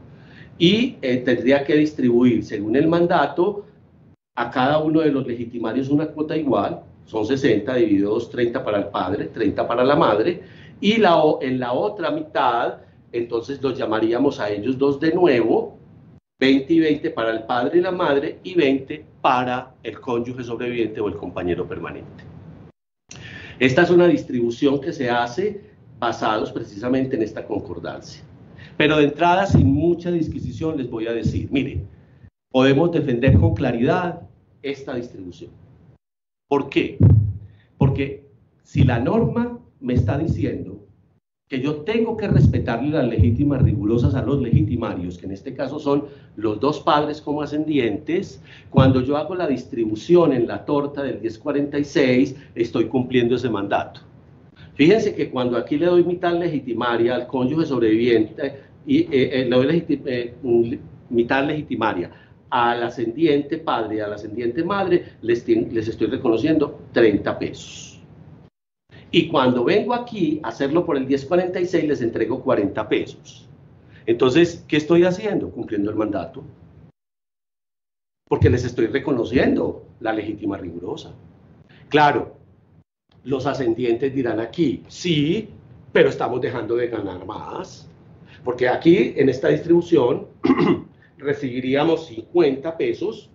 y tendría que distribuir según el mandato a cada uno de los legitimarios una cuota igual, son 60 dividido 2, 30 para el padre, 30 para la madre, y en la otra mitad, entonces los llamaríamos a ellos dos de nuevo, 20 y 20 para el padre y la madre, y 20 para el cónyuge sobreviviente o el compañero permanente. Esta es una distribución que se hace basados precisamente en esta concordancia. Pero de entrada, sin mucha disquisición, les voy a decir, miren, podemos defender con claridad esta distribución. ¿Por qué? Porque si la norma me está diciendo que yo tengo que respetarle las legítimas rigurosas a los legitimarios, que en este caso son los dos padres como ascendientes, cuando yo hago la distribución en la torta del 1046, estoy cumpliendo ese mandato. Fíjense que cuando aquí le doy mitad legitimaria al cónyuge sobreviviente y le doy mitad legitimaria al ascendiente padre y a la ascendiente madre, les estoy reconociendo 30 pesos. Y cuando vengo aquí a hacerlo por el 1046, les entrego 40 pesos. Entonces, ¿qué estoy haciendo? Cumpliendo el mandato. Porque les estoy reconociendo la legítima rigurosa. Claro, los ascendientes dirán aquí, sí, pero estamos dejando de ganar más. Porque aquí, en esta distribución, recibiríamos 50 pesos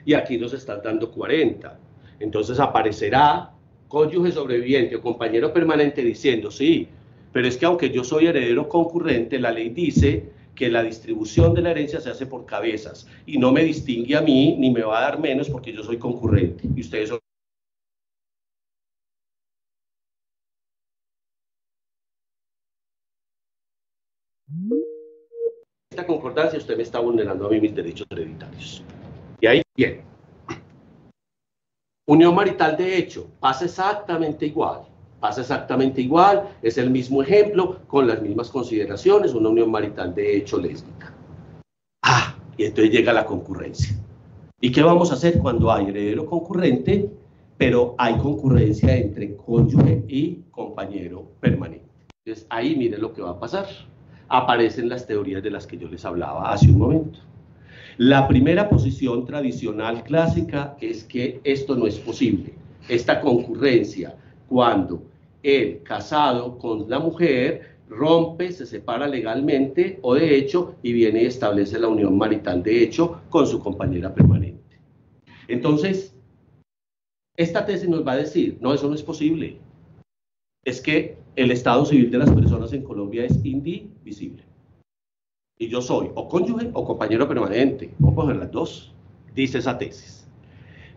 y aquí nos están dando 40. Entonces aparecerá cónyuge sobreviviente o compañero permanente diciendo, sí, pero es que aunque yo soy heredero concurrente, la ley dice que la distribución de la herencia se hace por cabezas y no me distingue a mí ni me va a dar menos porque yo soy concurrente y ustedes son... Esta concordancia usted me está vulnerando a mí mis derechos hereditarios. Y ahí, bien. Unión marital de hecho, pasa exactamente igual, es el mismo ejemplo, con las mismas consideraciones, una unión marital de hecho lésbica. Y entonces llega la concurrencia. ¿Y qué vamos a hacer cuando hay heredero concurrente, pero hay concurrencia entre cónyuge y compañero permanente? Entonces ahí miren lo que va a pasar. Aparecen las teorías de las que yo les hablaba hace un momento. La primera posición tradicional clásica es que esto no es posible. Esta concurrencia, cuando el casado con la mujer rompe, se separa legalmente o de hecho y viene y establece la unión marital de hecho con su compañera permanente. Entonces, esta tesis nos va a decir, no, eso no es posible. Es que el estado civil de las personas en Colombia es indivisible. y yo soy o cónyuge o compañero permanente, vamos a coger las dos, dice esa tesis.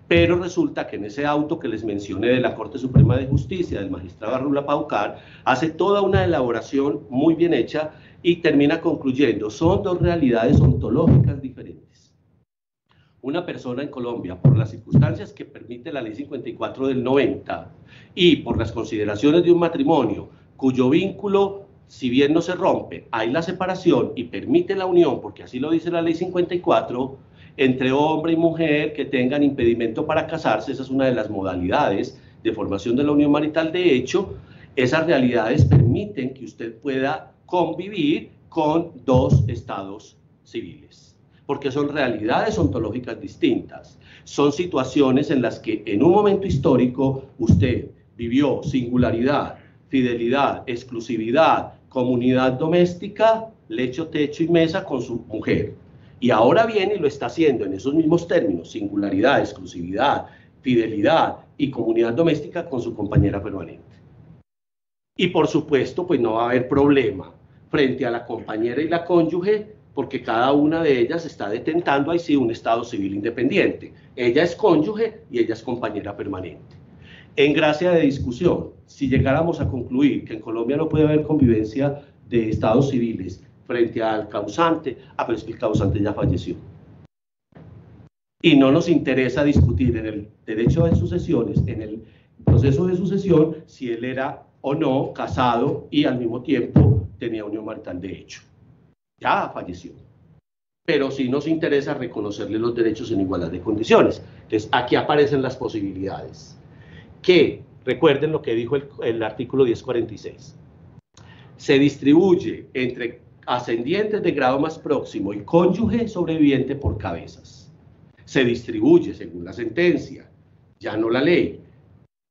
Pero resulta que en ese auto que les mencioné de la Corte Suprema de Justicia, del magistrado Arrula Paucar, hace toda una elaboración muy bien hecha y termina concluyendo, son dos realidades ontológicas diferentes. Una persona en Colombia, por las circunstancias que permite la Ley 54 del 90 y por las consideraciones de un matrimonio cuyo vínculo, si bien no se rompe, hay la separación y permite la unión, porque así lo dice la Ley 54, entre hombre y mujer que tengan impedimento para casarse, esa es una de las modalidades de formación de la unión marital. De hecho, esas realidades permiten que usted pueda convivir con dos estados civiles, porque son realidades ontológicas distintas. Son situaciones en las que en un momento histórico usted vivió singularidad, fidelidad, exclusividad, comunidad doméstica, lecho, techo y mesa con su mujer. Y ahora viene y lo está haciendo en esos mismos términos, singularidad, exclusividad, fidelidad y comunidad doméstica con su compañera permanente. Y por supuesto, pues no va a haber problema frente a la compañera y la cónyuge, porque cada una de ellas está detentando ahí sí un estado civil independiente. Ella es cónyuge y ella es compañera permanente. En gracia de discusión, si llegáramos a concluir que en Colombia no puede haber convivencia de estados civiles frente al causante, pero es que el causante ya falleció. Y no nos interesa discutir en el derecho de sucesiones, en el proceso de sucesión, si él era o no casado y al mismo tiempo tenía unión marital de hecho. Ya falleció. Pero sí nos interesa reconocerle los derechos en igualdad de condiciones. Entonces, aquí aparecen las posibilidades. Que, recuerden lo que dijo el artículo 1046, se distribuye entre ascendientes de grado más próximo y cónyuge sobreviviente por cabezas. Se distribuye, según la sentencia, ya no la ley,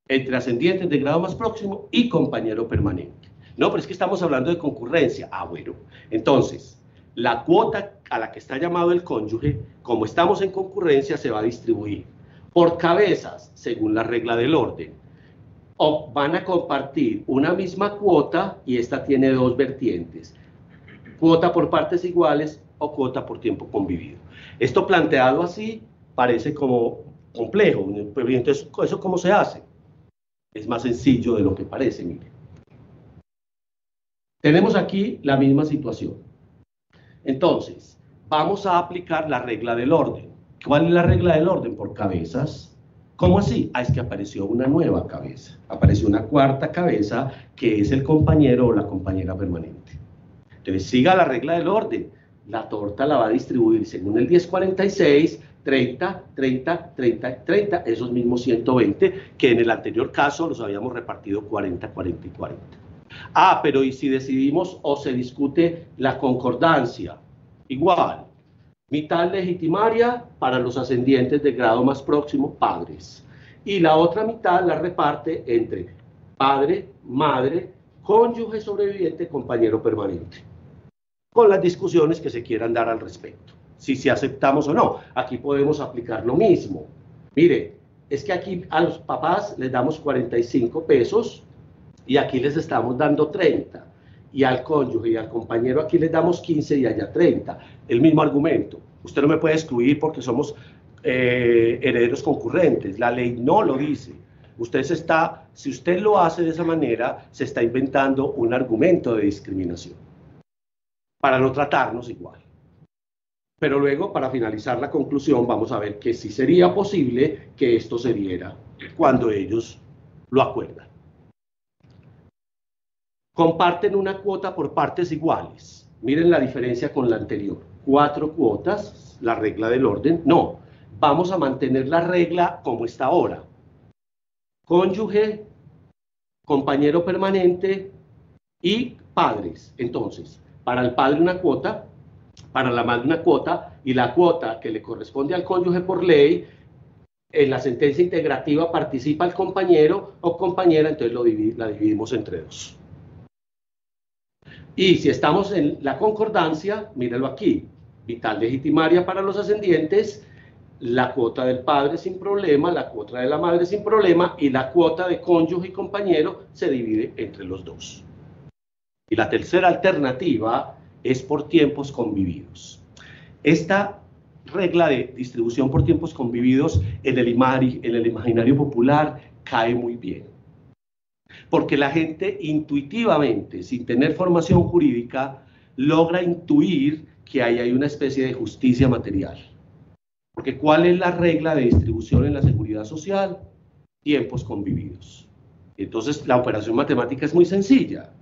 entre ascendientes de grado más próximo y compañero permanente. No, pero es que estamos hablando de concurrencia. Bueno, entonces, la cuota a la que está llamado el cónyuge, como estamos en concurrencia, se va a distribuir por cabezas, según la regla del orden, o van a compartir una misma cuota, y esta tiene dos vertientes, cuota por partes iguales o cuota por tiempo convivido. Esto planteado así parece como complejo, pero entonces, ¿eso cómo se hace? Es más sencillo de lo que parece, mire. Tenemos aquí la misma situación. Entonces, vamos a aplicar la regla del orden. ¿Cuál es la regla del orden? Por cabezas. ¿Cómo así? Es que apareció una nueva cabeza. Apareció una cuarta cabeza que es el compañero o la compañera permanente. Entonces, siga la regla del orden. La torta la va a distribuir según el 1046, 30, 30, 30, 30, esos mismos 120, que en el anterior caso los habíamos repartido 40, 40 y 40. Pero ¿y si decidimos o se discute la concordancia? Igual. Mitad legitimaria para los ascendientes de grado más próximo, padres. Y la otra mitad la reparte entre padre, madre, cónyuge sobreviviente, compañero permanente. Con las discusiones que se quieran dar al respecto. Si aceptamos o no. Aquí podemos aplicar lo mismo. Mire, es que aquí a los papás les damos 45 pesos y aquí les estamos dando 30. Y al cónyuge y al compañero aquí les damos 15 y allá 30. El mismo argumento. Usted no me puede excluir porque somos herederos concurrentes. La ley no lo dice. Si usted lo hace de esa manera, se está inventando un argumento de discriminación para no tratarnos igual. Pero luego, para finalizar la conclusión, vamos a ver que sí sería posible que esto se diera cuando ellos lo acuerdan. Comparten una cuota por partes iguales. Miren la diferencia con la anterior. 4 cuotas, la regla del orden. No, vamos a mantener la regla como está ahora. Cónyuge, compañero permanente y padres. Entonces, para el padre una cuota, para la madre una cuota, y la cuota que le corresponde al cónyuge por ley, en la sentencia integrativa participa el compañero o compañera, entonces la dividimos entre 2. Y si estamos en la concordancia, míralo aquí, vital legitimaria para los ascendientes, la cuota del padre sin problema, la cuota de la madre sin problema, y la cuota de cónyuge y compañero se divide entre los 2. Y la tercera alternativa es por tiempos convividos. Esta regla de distribución por tiempos convividos en el imaginario popular cae muy bien, porque la gente intuitivamente, sin tener formación jurídica, logra intuir que ahí hay una especie de justicia material. Porque ¿cuál es la regla de distribución en la seguridad social? Tiempos convividos. Entonces la operación matemática es muy sencilla,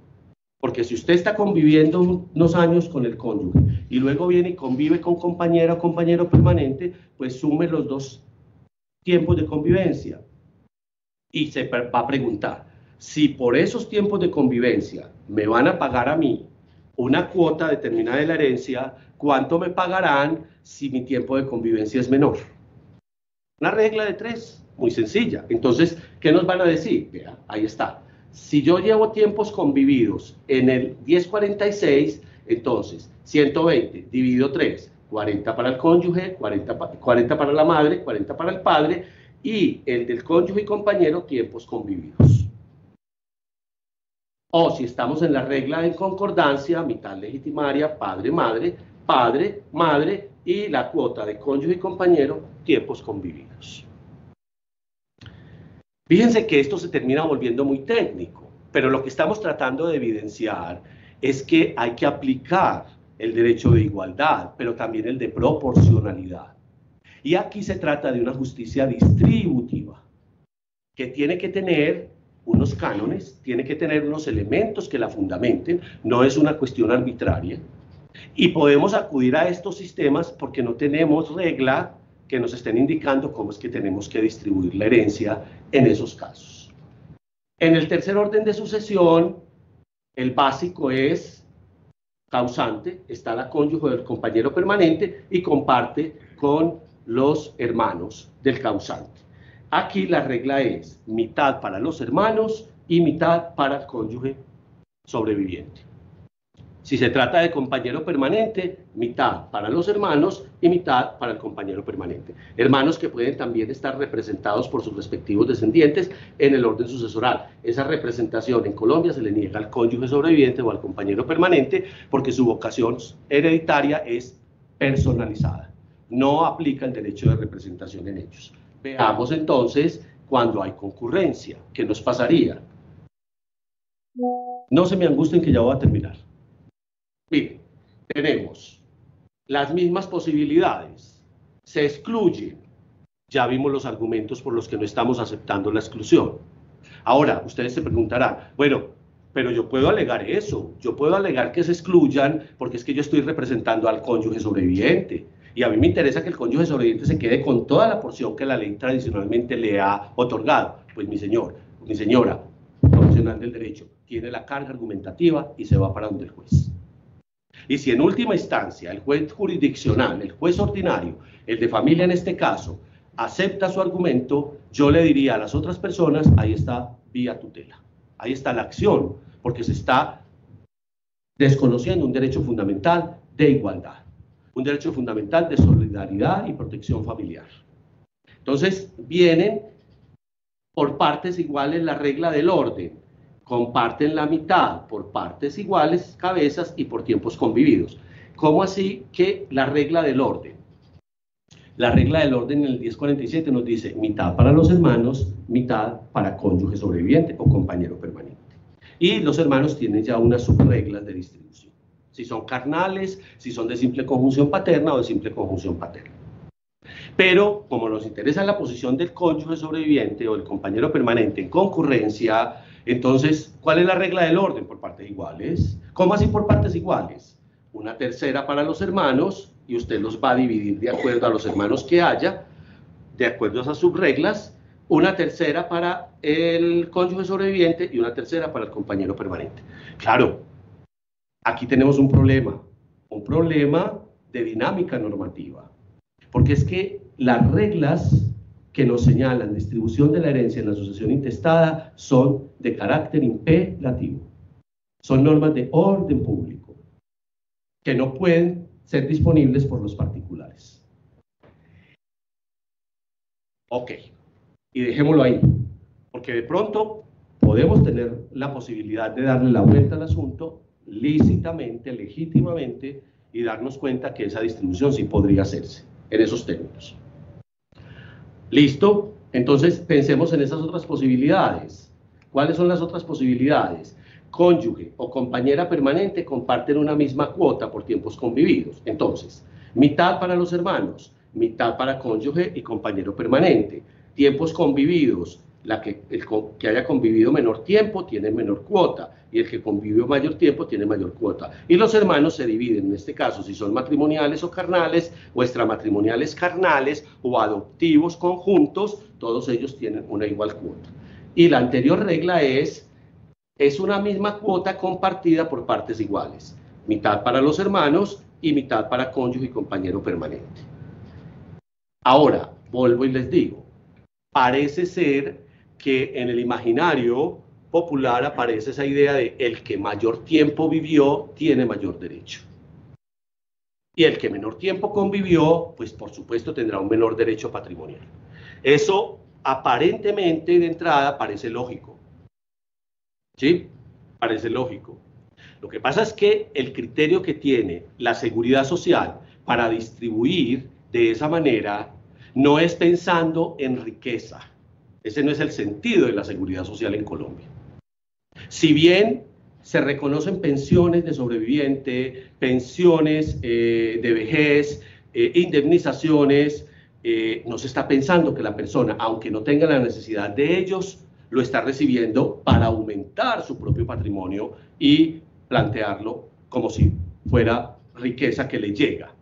porque si usted está conviviendo unos años con el cónyuge y luego viene y convive con compañera o compañero permanente, pues sume los dos tiempos de convivencia y se va a preguntar, si por esos tiempos de convivencia me van a pagar a mí una cuota determinada de la herencia, ¿cuánto me pagarán si mi tiempo de convivencia es menor? Una regla de 3, muy sencilla. Entonces, ¿qué nos van a decir? Vea, ahí está. Si yo llevo tiempos convividos en el 1046, entonces 120 dividido 3, 40 para el cónyuge, 40 para la madre, 40 para el padre, y el del cónyuge y compañero, tiempos convividos. O si estamos en la regla de concordancia, mitad legitimaria, padre, madre, y la cuota de cónyuge y compañero, tiempos convividos. Fíjense que esto se termina volviendo muy técnico, pero lo que estamos tratando de evidenciar es que hay que aplicar el derecho de igualdad, pero también el de proporcionalidad. Y aquí se trata de una justicia distributiva, que tiene que tener unos cánones, tiene que tener unos elementos que la fundamenten, no es una cuestión arbitraria, y podemos acudir a estos sistemas porque no tenemos regla que nos estén indicando cómo es que tenemos que distribuir la herencia en esos casos. En el tercer orden de sucesión, el básico es causante, está la cónyuge del compañero permanente y comparte con los hermanos del causante. Aquí la regla es mitad para los hermanos y mitad para el cónyuge sobreviviente. Si se trata de compañero permanente, mitad para los hermanos y mitad para el compañero permanente. Hermanos que pueden también estar representados por sus respectivos descendientes en el orden sucesoral. Esa representación en Colombia se le niega al cónyuge sobreviviente o al compañero permanente porque su vocación hereditaria es personalizada. No aplica el derecho de representación en ellos. Veamos entonces cuando hay concurrencia. ¿Qué nos pasaría? No se me angustien que ya voy a terminar. Miren, tenemos las mismas posibilidades, se excluyen, ya vimos los argumentos por los que no estamos aceptando la exclusión. Ahora, ustedes se preguntarán, bueno, pero yo puedo alegar eso, yo puedo alegar que se excluyan porque es que yo estoy representando al cónyuge sobreviviente y a mí me interesa que el cónyuge sobreviviente se quede con toda la porción que la ley tradicionalmente le ha otorgado. Pues mi señor, mi señora, profesional del derecho, tiene la carga argumentativa y se va para donde el juez. Y si en última instancia el juez jurisdiccional, el juez ordinario, el de familia en este caso, acepta su argumento, yo le diría a las otras personas, ahí está vía tutela, ahí está la acción, porque se está desconociendo un derecho fundamental de igualdad, un derecho fundamental de solidaridad y protección familiar. Entonces vienen por partes iguales la regla del orden, comparten la mitad por partes iguales, cabezas y por tiempos convividos. ¿Cómo así que la regla del orden? La regla del orden en el 1047 nos dice mitad para los hermanos, mitad para cónyuge sobreviviente o compañero permanente. Y los hermanos tienen ya unas subreglas de distribución. Si son carnales, si son de simple conjunción paterna o de simple conjunción paterna. Pero como nos interesa la posición del cónyuge sobreviviente o del compañero permanente en concurrencia, entonces, ¿cuál es la regla del orden? Por partes iguales. ¿Cómo así por partes iguales? Una tercera para los hermanos, y usted los va a dividir de acuerdo a los hermanos que haya, de acuerdo a esas subreglas, una tercera para el cónyuge sobreviviente y una tercera para el compañero permanente. Claro, aquí tenemos un problema de dinámica normativa, porque es que las reglas que nos señalan distribución de la herencia en la sucesión intestada son de carácter imperativo. Son normas de orden público que no pueden ser disponibles por los particulares. Ok, y dejémoslo ahí, porque de pronto podemos tener la posibilidad de darle la vuelta al asunto lícitamente, legítimamente, y darnos cuenta que esa distribución sí podría hacerse en esos términos. ¿Listo? Entonces pensemos en esas otras posibilidades. ¿Cuáles son las otras posibilidades? Cónyuge o compañera permanente comparten una misma cuota por tiempos convividos. Entonces, mitad para los hermanos, mitad para cónyuge y compañero permanente. Tiempos convividos, el que haya convivido menor tiempo tiene menor cuota, y el que convivió mayor tiempo tiene mayor cuota. Y los hermanos se dividen, en este caso, si son matrimoniales o carnales, o extramatrimoniales carnales, o adoptivos conjuntos, todos ellos tienen una igual cuota. Y la anterior regla es una misma cuota compartida por partes iguales, mitad para los hermanos y mitad para cónyuge y compañero permanente. Ahora, vuelvo y les digo, parece ser que en el imaginario popular aparece esa idea de el que mayor tiempo vivió tiene mayor derecho. Y el que menor tiempo convivió, pues por supuesto tendrá un menor derecho patrimonial. Eso aparentemente de entrada parece lógico. ¿Sí? Parece lógico. Lo que pasa es que el criterio que tiene la seguridad social para distribuir de esa manera no es pensando en riqueza. Ese no es el sentido de la seguridad social en Colombia. Si bien se reconocen pensiones de sobreviviente, pensiones de vejez, indemnizaciones, no se está pensando que la persona, aunque no tenga la necesidad de ellos, lo está recibiendo para aumentar su propio patrimonio y plantearlo como si fuera riqueza que le llega.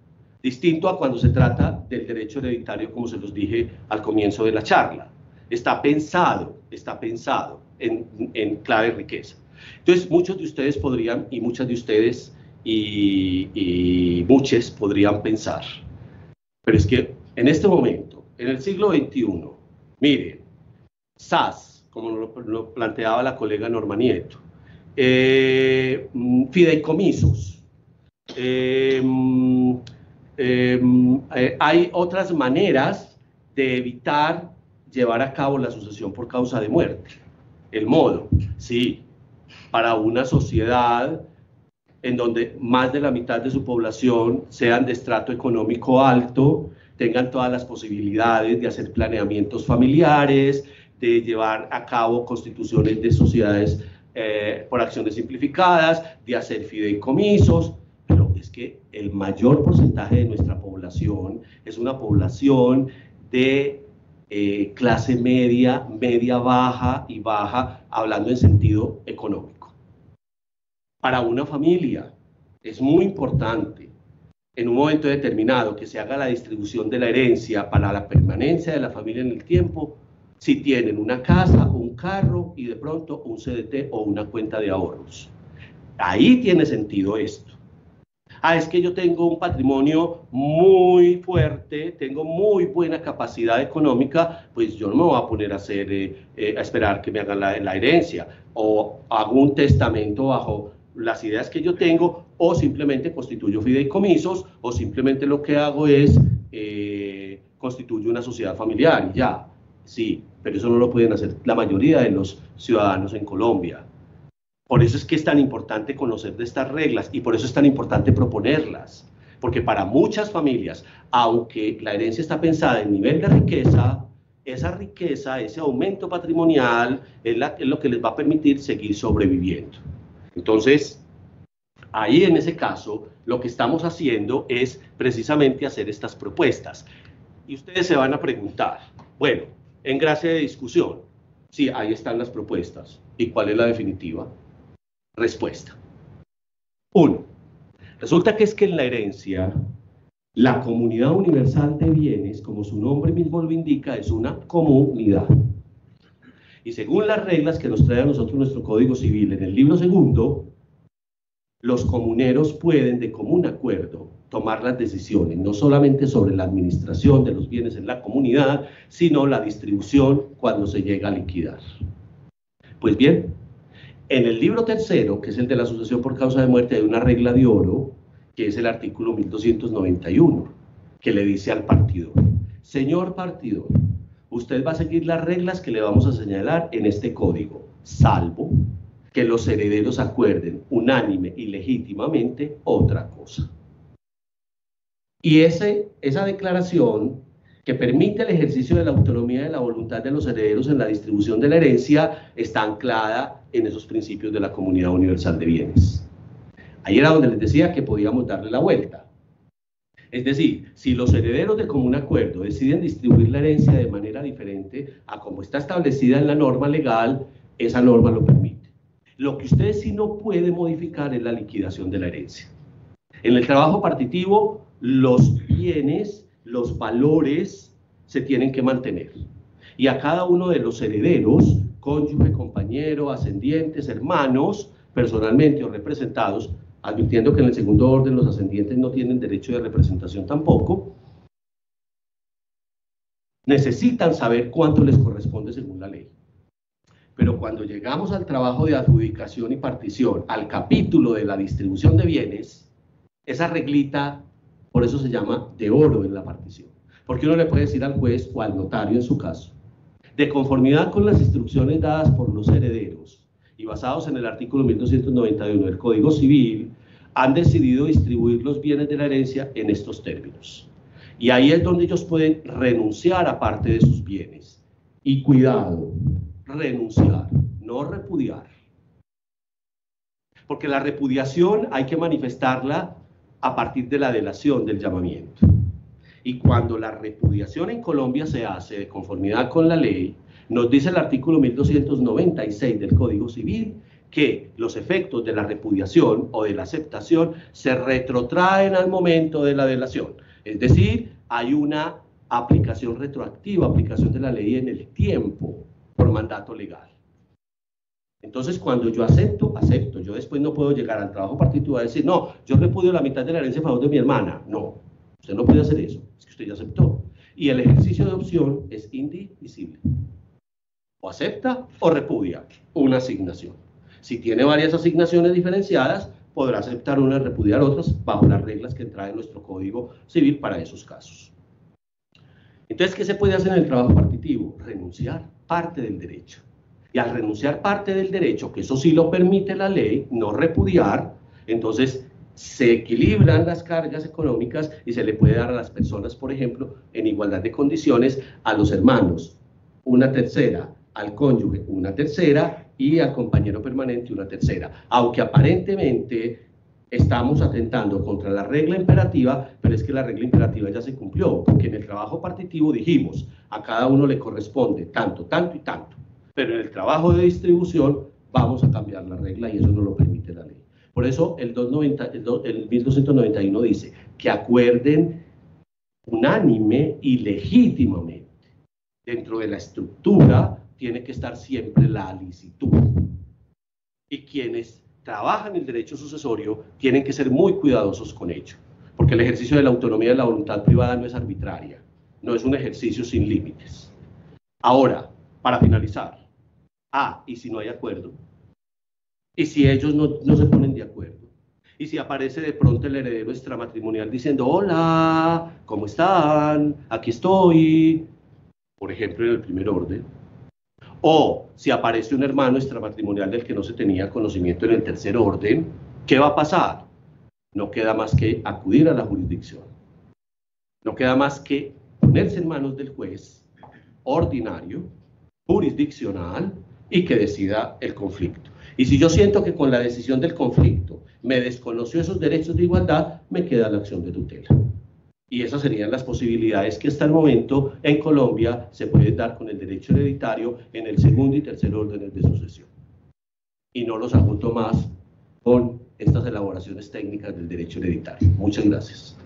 Distinto a cuando se trata del derecho hereditario, como se los dije al comienzo de la charla. Está pensado en clave riqueza. Entonces, muchos de ustedes podrían, y muchas de ustedes, y muchos podrían pensar, pero es que en este momento, en el siglo XXI, miren, SAS, como lo planteaba la colega Norma Nieto, fideicomisos, hay otras maneras de evitar llevar a cabo la sucesión por causa de muerte. El modo, sí, para una sociedad en donde más de la mitad de su población sean de estrato económico alto, tengan todas las posibilidades de hacer planeamientos familiares, de llevar a cabo constituciones de sociedades por acciones simplificadas, de hacer fideicomisos, pero es que el mayor porcentaje de nuestra población es una población de clase media, media baja y baja, hablando en sentido económico. Para una familia es muy importante en un momento determinado que se haga la distribución de la herencia para la permanencia de la familia en el tiempo, si tienen una casa, un carro y de pronto un CDT o una cuenta de ahorros. Ahí tiene sentido esto. Es que yo tengo un patrimonio muy fuerte, tengo muy buena capacidad económica, pues yo no me voy a poner a esperar que me hagan la herencia, o hago un testamento bajo las ideas que yo tengo, o simplemente constituyo fideicomisos, o simplemente lo que hago es constituyo una sociedad familiar y ya. Sí, pero eso no lo pueden hacer la mayoría de los ciudadanos en Colombia. Por eso es que es tan importante conocer de estas reglas y por eso es tan importante proponerlas. Porque para muchas familias, aunque la herencia está pensada en nivel de riqueza, esa riqueza, ese aumento patrimonial es lo que les va a permitir seguir sobreviviendo. Entonces, ahí en ese caso, lo que estamos haciendo es precisamente hacer estas propuestas. Y ustedes se van a preguntar, bueno, en gracia de discusión, sí, ahí están las propuestas. ¿Y cuál es la definitiva? Respuesta. 1. Resulta que es que en la herencia, la comunidad universal de bienes, como su nombre mismo lo indica, es una comunidad. Y según las reglas que nos trae a nosotros nuestro Código Civil en el libro segundo, los comuneros pueden de común acuerdo tomar las decisiones, no solamente sobre la administración de los bienes en la comunidad, sino la distribución cuando se llega a liquidar. Pues bien, en el libro tercero, que es el de la sucesión por causa de muerte, hay una regla de oro, que es el artículo 1291, que le dice al partidor: señor partidor, usted va a seguir las reglas que le vamos a señalar en este código, salvo que los herederos acuerden unánime y legítimamente otra cosa. Y esa declaración que permite el ejercicio de la autonomía y de la voluntad de los herederos en la distribución de la herencia está anclada en esos principios de la comunidad universal de bienes. Ahí era donde les decía que podíamos darle la vuelta. Es decir, si los herederos de común acuerdo deciden distribuir la herencia de manera diferente a como está establecida en la norma legal, esa norma lo permite. Lo que ustedes sí no pueden modificar es la liquidación de la herencia. En el trabajo partitivo, los bienes, los valores se tienen que mantener. Y a cada uno de los herederos, cónyuge, compañero, ascendientes, hermanos, personalmente o representados, advirtiendo que en el segundo orden los ascendientes no tienen derecho de representación tampoco, necesitan saber cuánto les corresponde según la ley. Pero cuando llegamos al trabajo de adjudicación y partición, al capítulo de la distribución de bienes, esa reglita, por eso se llama de oro en la partición. Porque uno le puede decir al juez o al notario en su caso, de conformidad con las instrucciones dadas por los herederos y basados en el artículo 1291 del Código Civil, han decidido distribuir los bienes de la herencia en estos términos. Y ahí es donde ellos pueden renunciar a parte de sus bienes. Y cuidado, renunciar, no repudiar. Porque la repudiación hay que manifestarla a partir de la delación del llamamiento. Y cuando la repudiación en Colombia se hace de conformidad con la ley, nos dice el artículo 1296 del Código Civil que los efectos de la repudiación o de la aceptación se retrotraen al momento de la delación. Es decir, hay una aplicación retroactiva, aplicación de la ley en el tiempo por mandato legal. Entonces, cuando yo acepto. Yo después no puedo llegar al trabajo partitivo a decir, no, yo repudio la mitad de la herencia a favor de mi hermana. No, usted no puede hacer eso, es que usted ya aceptó. Y el ejercicio de opción es indivisible. O acepta o repudia una asignación. Si tiene varias asignaciones diferenciadas, podrá aceptar una y repudiar otras bajo las reglas que trae nuestro Código Civil para esos casos. Entonces, ¿qué se puede hacer en el trabajo partitivo? Renunciar parte del derecho. Y al renunciar parte del derecho, que eso sí lo permite la ley, no repudiar, entonces se equilibran las cargas económicas y se le puede dar a las personas, por ejemplo, en igualdad de condiciones, a los hermanos una tercera, al cónyuge una tercera y al compañero permanente una tercera. Aunque aparentemente estamos atentando contra la regla imperativa, pero es que la regla imperativa ya se cumplió, porque en el trabajo partitivo dijimos, a cada uno le corresponde tanto, tanto y tanto. Pero en el trabajo de distribución vamos a cambiar la regla y eso no lo permite la ley. Por eso el 1291 dice que acuerden unánime y legítimamente. Dentro de la estructura tiene que estar siempre la licitud. Y quienes trabajan el derecho sucesorio tienen que ser muy cuidadosos con ello. Porque el ejercicio de la autonomía de la voluntad privada no es arbitraria, no es un ejercicio sin límites. Ahora, para finalizar, y si no hay acuerdo, y si ellos no se ponen de acuerdo, y si aparece de pronto el heredero extramatrimonial diciendo, hola, ¿cómo están? Aquí estoy, por ejemplo, en el primer orden, o si aparece un hermano extramatrimonial del que no se tenía conocimiento en el tercer orden, ¿qué va a pasar? No queda más que acudir a la jurisdicción, no queda más que ponerse en manos del juez ordinario, jurisdiccional, y que decida el conflicto. Y si yo siento que con la decisión del conflicto me desconoció esos derechos de igualdad, me queda la acción de tutela. Y esas serían las posibilidades que hasta el momento en Colombia se pueden dar con el derecho hereditario en el segundo y tercer órdenes de sucesión. Y no los agoto más con estas elaboraciones técnicas del derecho hereditario. Muchas gracias.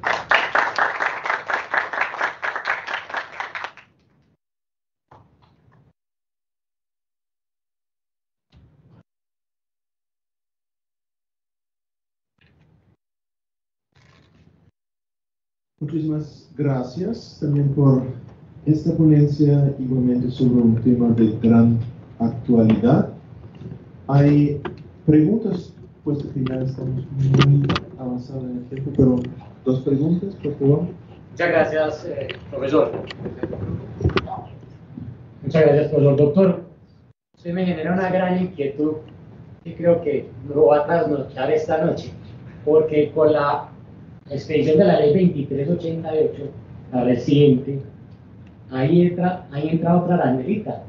Muchísimas gracias también por esta ponencia, igualmente sobre un tema de gran actualidad. Hay preguntas, puesto que ya estamos muy avanzados en el tiempo, pero dos preguntas, por favor. Muchas gracias, profesor. Muchas gracias, profesor. Doctor, usted me genera una gran inquietud y creo que lo va a trasnochar esta noche, porque con la expedición de la ley 2388, la reciente, ahí entra otra arandelita,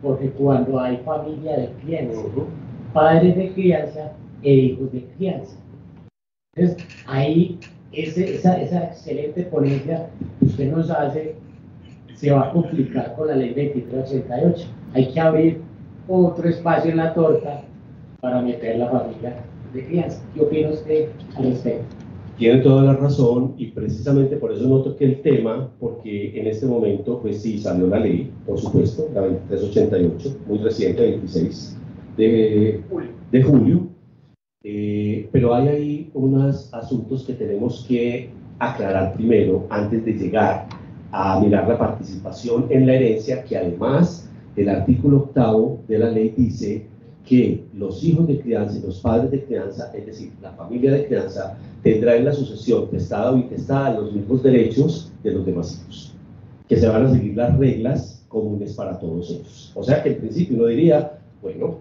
porque cuando hay familia de crianza, padres de crianza e hijos de crianza. Entonces, ahí esa excelente ponencia que usted nos hace se va a complicar con la ley 2388. Hay que abrir otro espacio en la torta para meter la familia de crianza. ¿Qué opina usted al respecto? Tiene toda la razón y precisamente por eso no toqué el tema, porque en este momento, pues sí, salió la ley, por supuesto, la 2388, muy reciente, 26 de julio, pero hay ahí unos asuntos que tenemos que aclarar primero antes de llegar a mirar la participación en la herencia, que además el artículo 8º de la ley dice que los hijos de crianza y los padres de crianza, es decir, la familia de crianza, tendrá en la sucesión testada o intestada los mismos derechos de los demás hijos, que se van a seguir las reglas comunes para todos ellos. O sea que en principio uno diría, bueno,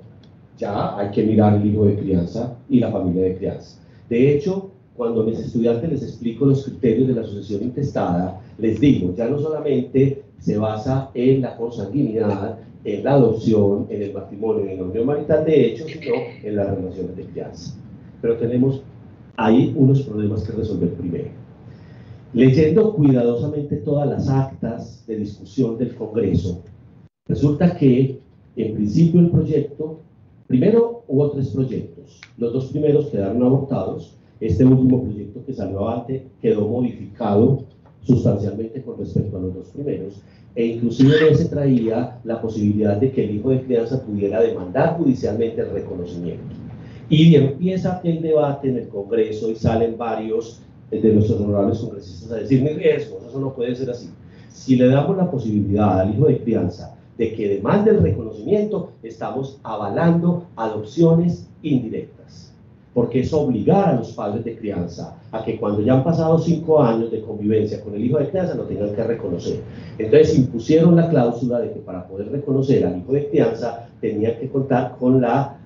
ya hay que mirar el hijo de crianza y la familia de crianza. De hecho, cuando a mis estudiantes les explico los criterios de la sucesión intestada, les digo, ya no solamente se basa en la consanguinidad, en la adopción, en el matrimonio, en la unión marital de hecho, sino en las relaciones de crianza. Pero tenemos ahí unos problemas que resolver primero. Leyendo cuidadosamente todas las actas de discusión del Congreso, resulta que, en principio, el proyecto, primero hubo 3 proyectos, los 2 primeros quedaron abortados, este último proyecto que salió avante quedó modificado sustancialmente con respecto a los 2 primeros, e inclusive se traía la posibilidad de que el hijo de crianza pudiera demandar judicialmente el reconocimiento. Y empieza el debate en el Congreso y salen varios de nuestros honorables congresistas a decir, mi riesgo, eso no puede ser así. Si le damos la posibilidad al hijo de crianza de que demande el reconocimiento, estamos avalando adopciones indirectas, porque es obligar a los padres de crianza a que cuando ya han pasado 5 años de convivencia con el hijo de crianza lo tengan que reconocer. Entonces impusieron la cláusula de que para poder reconocer al hijo de crianza tenía que contar con la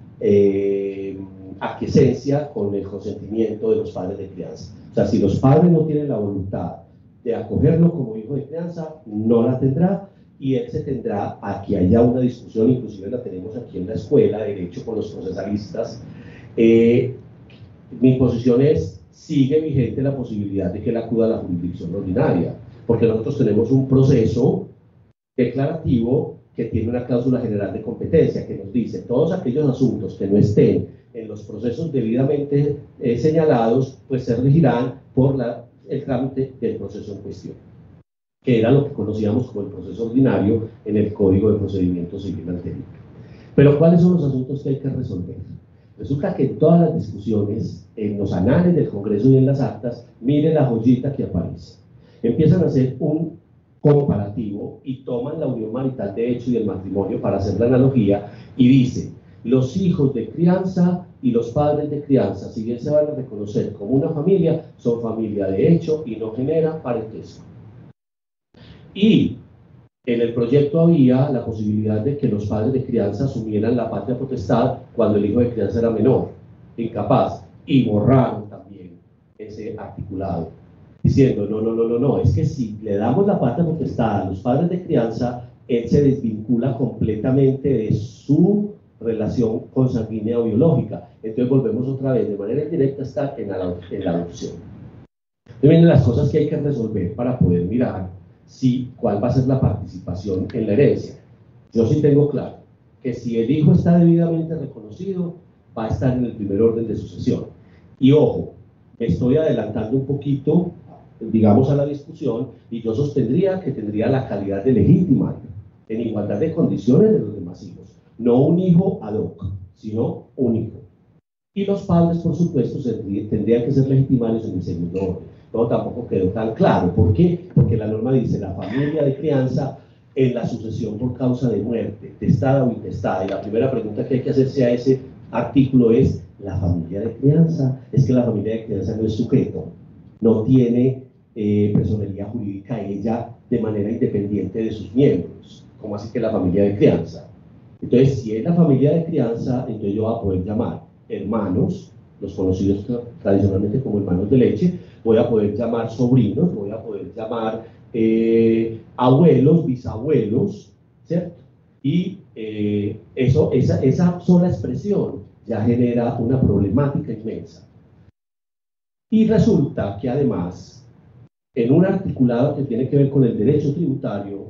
aquiescencia, con el consentimiento de los padres de crianza. O sea, si los padres no tienen la voluntad de acogerlo como hijo de crianza, no la tendrá, y él se tendrá a que haya una discusión, inclusive la tenemos aquí en la escuela, de derecho con los procesalistas. Mi posición es, sigue vigente la posibilidad de que él acuda a la jurisdicción ordinaria, porque nosotros tenemos un proceso declarativo que tiene una cláusula general de competencia que nos dice todos aquellos asuntos que no estén en los procesos debidamente señalados, pues se regirán por el trámite del proceso en cuestión, que era lo que conocíamos como el proceso ordinario en el Código de Procedimiento Civil anterior. Pero ¿cuáles son los asuntos que hay que resolver? Resulta que en todas las discusiones, en los anales del Congreso y en las actas, mire la joyita que aparece. Empiezan a hacer un comparativo y toman la unión marital de hecho y el matrimonio para hacer la analogía y dicen, los hijos de crianza y los padres de crianza, si bien se van a reconocer como una familia, son familia de hecho y no generan parentesco. Y en el proyecto había la posibilidad de que los padres de crianza asumieran la patria potestad cuando el hijo de crianza era menor, incapaz, y borraron también ese articulado, diciendo, no, es que si le damos la patria potestad a los padres de crianza, él se desvincula completamente de su relación consanguínea o biológica. Entonces volvemos otra vez de manera indirecta a estar en la adopción. Entonces vienen las cosas que hay que resolver para poder mirar cuál va a ser la participación en la herencia. Yo sí tengo claro que si el hijo está debidamente reconocido, va a estar en el primer orden de sucesión. Y ojo, me estoy adelantando un poquito, digamos, a la discusión, y yo sostendría que tendría la calidad de legítima, en igualdad de condiciones de los demás hijos. No un hijo ad hoc, sino un hijo. Y los padres, por supuesto, tendrían que ser legitimarios en el segundo orden. No, tampoco quedó tan claro. ¿Por qué? Porque la norma dice la familia de crianza en la sucesión por causa de muerte, testada o intestada. Y la primera pregunta que hay que hacerse a ese artículo es, ¿la familia de crianza? Es que la familia de crianza no es sujeto, no tiene personalidad jurídica ella de manera independiente de sus miembros. ¿Cómo así que la familia de crianza? Entonces, si es la familia de crianza, entonces yo voy a poder llamar hermanos, los conocidos tradicionalmente como hermanos de leche, voy a poder llamar sobrinos, voy a poder llamar abuelos, bisabuelos, ¿cierto? Y esa sola expresión ya genera una problemática inmensa. Y resulta que además, en un articulado que tiene que ver con el derecho tributario,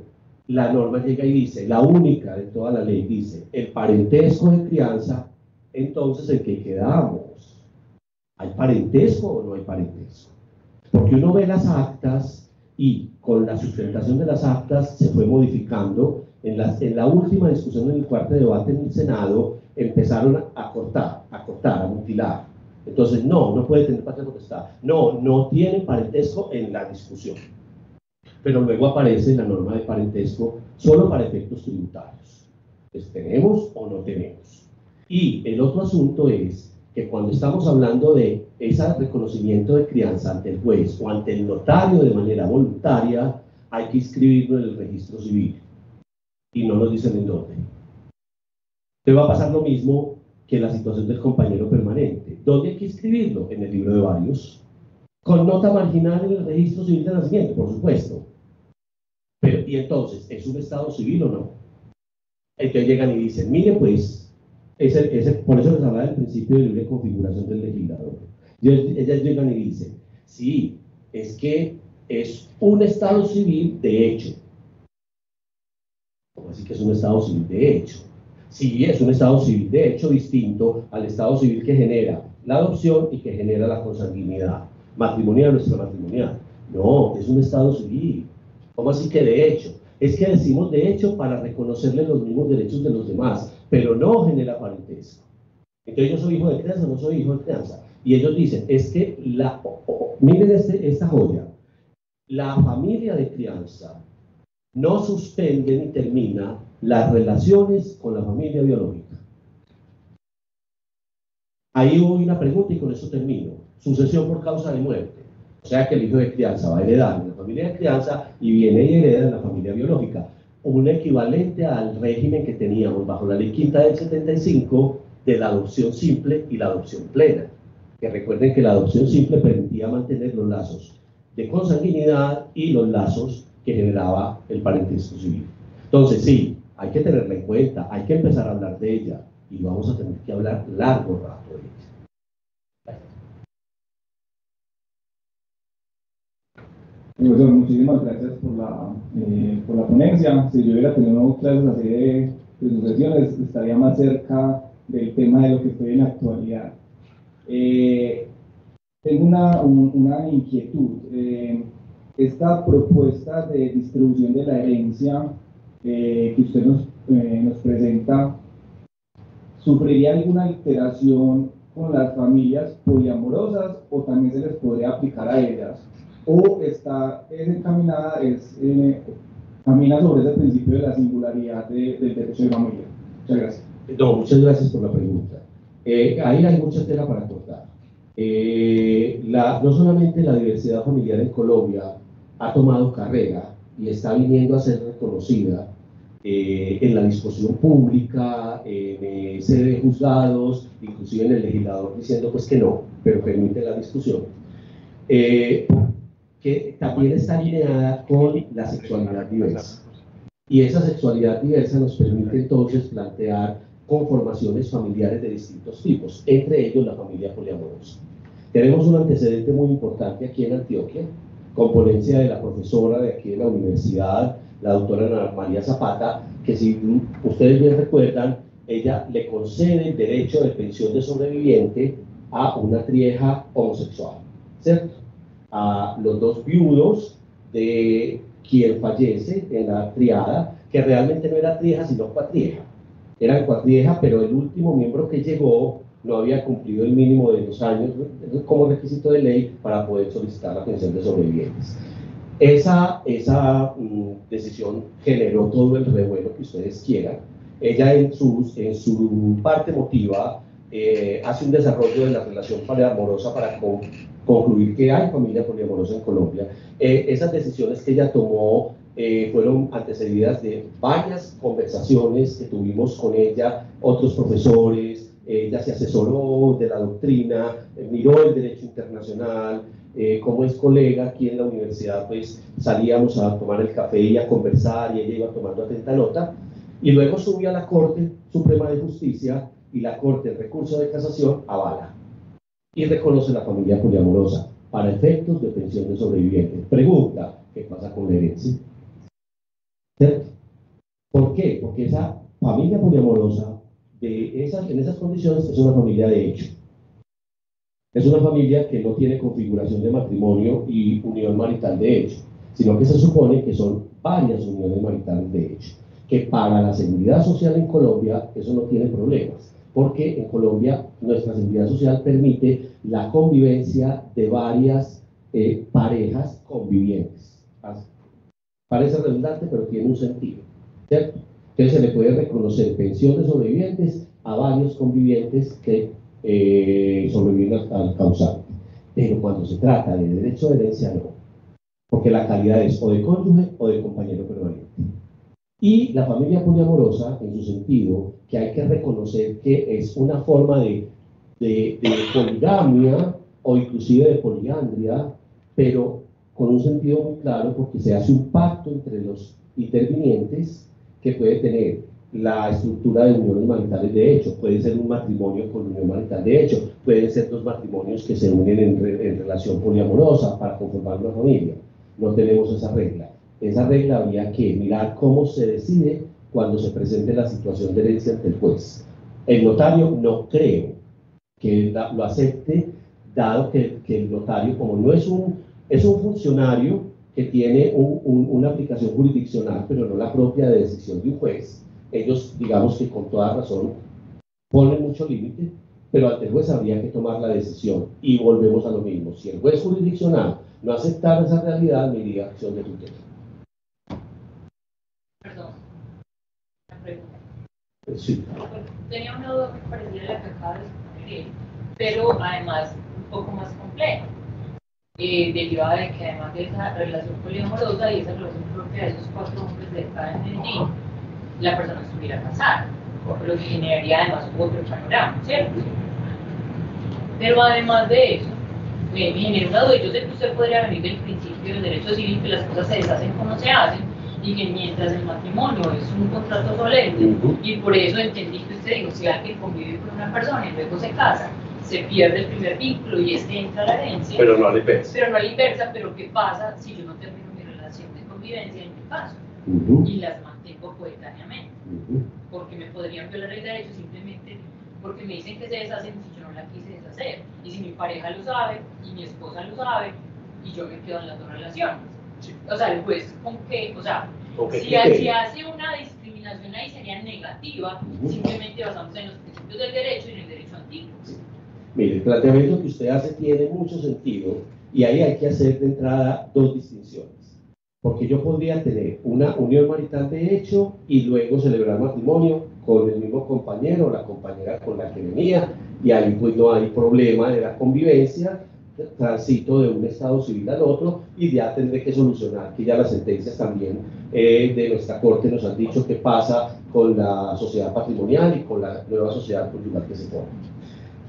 la norma llega y dice, la única de toda la ley dice, el parentesco de crianza, entonces ¿en qué quedamos? ¿Hay parentesco o no hay parentesco? Porque uno ve las actas y con la sustentación de las actas se fue modificando. En la última discusión, en el cuarto debate en el Senado, empezaron a cortar, a mutilar. Entonces, no puede tener patria potestad. No tiene parentesco en la discusión. Pero luego aparece la norma de parentesco solo para efectos tributarios. Entonces, ¿tenemos o no tenemos? Y el otro asunto es que cuando estamos hablando de ese reconocimiento de crianza ante el juez o ante el notario de manera voluntaria, hay que inscribirlo en el registro civil. Y no nos dicen en dónde. Te va a pasar lo mismo que la situación del compañero permanente. ¿Dónde hay que inscribirlo? En el libro de varios. Con nota marginal en el registro civil de nacimiento, por supuesto. Pero, ¿y entonces, es un estado civil o no? Entonces llegan y dicen, mire pues, por eso les hablaba del principio de libre configuración del legislador. Ellas llegan y dicen, sí, es que es un estado civil de hecho. ¿Cómo así que es un estado civil de hecho? Sí, es un estado civil de hecho distinto al estado civil que genera la adopción y que genera la consanguinidad matrimonial o extramatrimonial. No, es un estado civil. ¿Cómo así que de hecho? Es que decimos de hecho para reconocerle los mismos derechos de los demás, pero no genera parentesco. Entonces yo soy hijo de crianza, no soy hijo de crianza. Y ellos dicen, es que, miren esta joya, la familia de crianza no suspende ni termina las relaciones con la familia biológica. Ahí hubo una pregunta y con eso termino. Sucesión por causa de muerte. O sea que el hijo de crianza va a heredar en la familia de crianza y viene y hereda en la familia biológica. Un equivalente al régimen que teníamos bajo la ley quinta del 75 de la adopción simple y la adopción plena. Que recuerden que la adopción simple permitía mantener los lazos de consanguinidad y los lazos que generaba el parentesco civil. Entonces sí, hay que tenerla en cuenta, hay que empezar a hablar de ella y vamos a tener que hablar largo rato de ella. Profesor, muchísimas gracias por la ponencia. Si yo hubiera tenido clases así de sucesiones, estaría más cerca del tema de lo que estoy en la actualidad. Tengo una inquietud. Esta propuesta de distribución de la herencia que usted nos presenta, ¿sufriría alguna alteración con las familias poliamorosas o también se les podría aplicar a ellas? ¿O es encaminada, camina sobre ese principio de la singularidad del derecho de familia? Muchas gracias. No, muchas gracias por la pregunta. Ahí hay mucha tela para cortar. No solamente la diversidad familiar en Colombia ha tomado carrera y está viniendo a ser reconocida en la discusión pública, en sede de juzgados, inclusive en el legislador diciendo pues que no, pero permite la discusión, que también está alineada con la sexualidad diversa. Y esa sexualidad diversa nos permite entonces plantear conformaciones familiares de distintos tipos, entre ellos la familia poliamorosa. Tenemos un antecedente muy importante aquí en Antioquia, con ponencia de la profesora de aquí de la universidad, la doctora Ana María Zapata, que si ustedes bien recuerdan, ella le concede el derecho de pensión de sobreviviente a una trieja homosexual, ¿cierto? A los dos viudos de quien fallece en la triada, que realmente no era trieja sino cuatrieja. Eran cuatrieja, pero el último miembro que llegó no había cumplido el mínimo de 2 años como requisito de ley para poder solicitar la pensión de sobrevivientes. Esa decisión generó todo el revuelo que ustedes quieran. Ella en su parte emotiva hace un desarrollo de la relación poliamorosa para concluir que hay familia poliamorosa en Colombia. Esas decisiones que ella tomó fueron antecedidas de varias conversaciones que tuvimos con ella, otros profesores. Ella se asesoró de la doctrina, miró el derecho internacional. Como es colega aquí en la universidad, pues salíamos a tomar el café y a conversar, y ella iba tomando atenta nota, y luego subió a la Corte Suprema de Justicia, y la Corte, en recurso de casación, avala y reconoce la familia poliamorosa para efectos de pensión de sobreviviente. Pregunta: ¿qué pasa con la herencia? ¿Cierto? ¿Por qué? Porque esa familia poliamorosa, en esas condiciones, es una familia de hecho. Es una familia que no tiene configuración de matrimonio y unión marital de hecho, sino que se supone que son varias uniones maritales de hecho. Que para la seguridad social en Colombia eso no tiene problemas, porque en Colombia nuestra seguridad social permite la convivencia de varias parejas convivientes. Parece redundante, pero tiene un sentido, ¿cierto? Entonces se le puede reconocer pensión de sobrevivientes a varios convivientes que sobreviven al causante. Pero cuando se trata de derecho de herencia, no, porque la calidad es o de cónyuge o de compañero permanente. Y la familia poliamorosa, en su sentido, que hay que reconocer que es una forma de poligamia o inclusive de poliandria, pero con un sentido muy claro, porque se hace un pacto entre los intervinientes que puede tener la estructura de uniones maritales de hecho. Puede ser un matrimonio con unión marital de hecho, pueden ser dos matrimonios que se unen en relación poliamorosa para conformar una familia. No tenemos esa regla. Esa regla habría que mirar cómo se decide cuando se presente la situación de herencia ante el juez. El notario no creo que lo acepte, dado que el notario, como no es un funcionario que tiene una aplicación jurisdiccional, pero no la propia de decisión de un juez. Ellos, digamos que con toda razón, ponen mucho límite, pero ante el juez habría que tomar la decisión. Y volvemos a lo mismo: si el juez jurisdiccional no aceptara esa realidad, me iría a acción de tutela. Perdón, una pregunta. Sí. Tenía una duda muy parecida a la que acaba de exponer, pero además un poco más compleja. Derivada de que además de esa relación poliamorosa y esa relación propia de esos 4 hombres de acá en Medellín, la persona estuviera casada, lo que generaría además otro panorama, ¿cierto? Pero además de eso, me genera una duda. Yo sé que usted podría venir del principio del derecho civil, que las cosas se deshacen como se hacen, y que mientras el matrimonio es un contrato solemne, y por eso entendí que usted dijo: si alguien convive con una persona y luego se casa, se pierde el primer vínculo y entra a la herencia. Pero no a la inversa. Pero no a la inversa. Pero ¿qué pasa si yo no termino mi relación de convivencia en mi caso? Y las mantengo coetáneamente. Porque me podrían violar el derecho simplemente porque me dicen que se deshacen si yo no la quise deshacer. Y si mi pareja lo sabe, y mi esposa lo sabe, y yo me quedo en las 2 relaciones. Sí. O sea, el juez, ¿con qué? O sea, si hace una discriminación ahí sería negativa, simplemente basándose en los principios del derecho y en el derecho antiguo. Mire, el planteamiento que usted hace tiene mucho sentido, y ahí hay que hacer de entrada 2 distinciones. Porque yo podría tener una unión marital de hecho y luego celebrar matrimonio con el mismo compañero o la compañera con la que venía, y ahí pues no hay problema de la convivencia, transito de un estado civil al otro, y ya tendré que solucionar, que ya las sentencias también de nuestra Corte nos han dicho qué pasa con la sociedad patrimonial y con la nueva sociedad conyugal que se forma.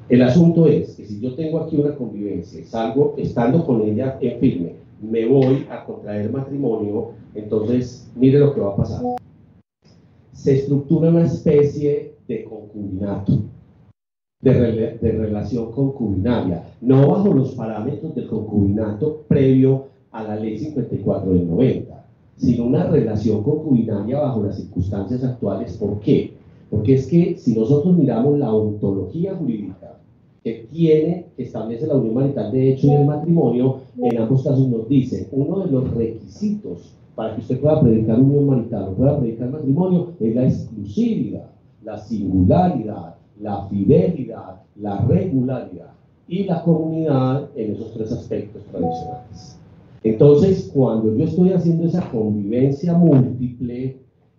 El asunto es que si yo tengo aquí una convivencia, salgo estando con ella en firme, me voy a contraer matrimonio, entonces mire lo que va a pasar. Se estructura una especie de concubinato, de relación concubinaria, no bajo los parámetros del concubinato previo a la ley 54 del 90, sino una relación concubinaria bajo las circunstancias actuales. ¿Por qué? Porque es que si nosotros miramos la ontología jurídica que establece la unión marital de hecho y el matrimonio, en ambos casos nos dice: uno de los requisitos para que usted pueda predicar unión marital o pueda predicar matrimonio es la exclusividad, la singularidad, la fidelidad, la regularidad y la comunidad en esos 3 aspectos tradicionales. Entonces, cuando yo estoy haciendo esa convivencia múltiple,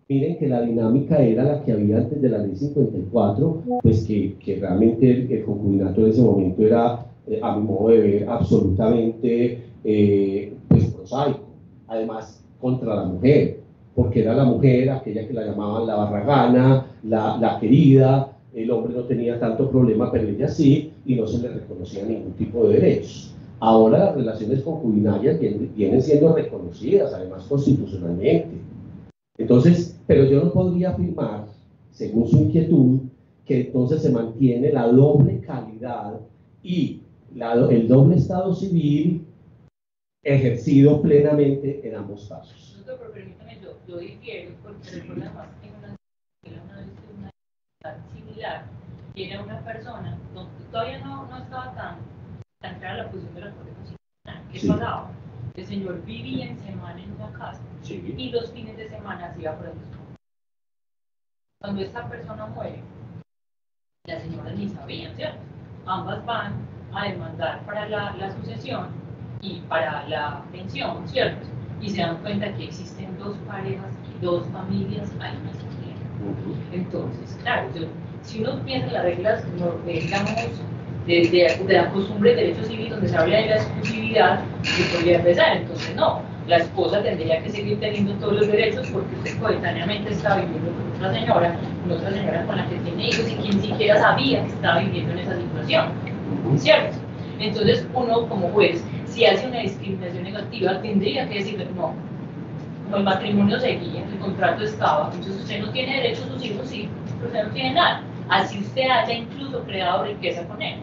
miren que la dinámica era la que había antes de la ley 54, pues que realmente el concubinato en ese momento era, a mi modo de ver, absolutamente pues prosaico. Además, contra la mujer, porque era la mujer aquella que la llamaban la barragana, la querida, el hombre no tenía tanto problema, pero ella sí, y no se le reconocía ningún tipo de derechos. Ahora las relaciones concubinarias vienen siendo reconocidas, además constitucionalmente. Entonces, pero yo no podría afirmar, según su inquietud, que entonces se mantiene la doble calidad y el doble estado civil ejercido plenamente en ambos casos. No, pero permítame, yo difiero, porque recuerda más que una similar, que era una persona, todavía no estaba tan clara la posición de la Corte Constitucional. ¿Qué pasaba? El señor vivía en semana en una casa y los fines de semana se iba por el despacho. Cuando esta persona muere, las señoras ni sabían, ¿cierto? Ambas van a demandar para la sucesión y para la pensión, ¿cierto? Y se dan cuenta que existen dos parejas y dos familias al mismo tiempo. Entonces, claro, si uno piensa en las reglas, digamos, de la costumbre del derecho civil, donde se habla de la exclusividad, que podría empezar. Entonces, no, la esposa tendría que seguir teniendo todos los derechos porque usted coetáneamente está viviendo con otra señora con la que tiene hijos y quien siquiera sabía que estaba viviendo en esa situación, ¿cierto? Entonces, uno como juez, si hace una discriminación negativa, tendría que decirle, no, como el matrimonio seguía, el contrato estaba, entonces usted no tiene derecho a sus hijos, sí, pero usted no tiene nada. Así usted haya incluso creado riqueza con él.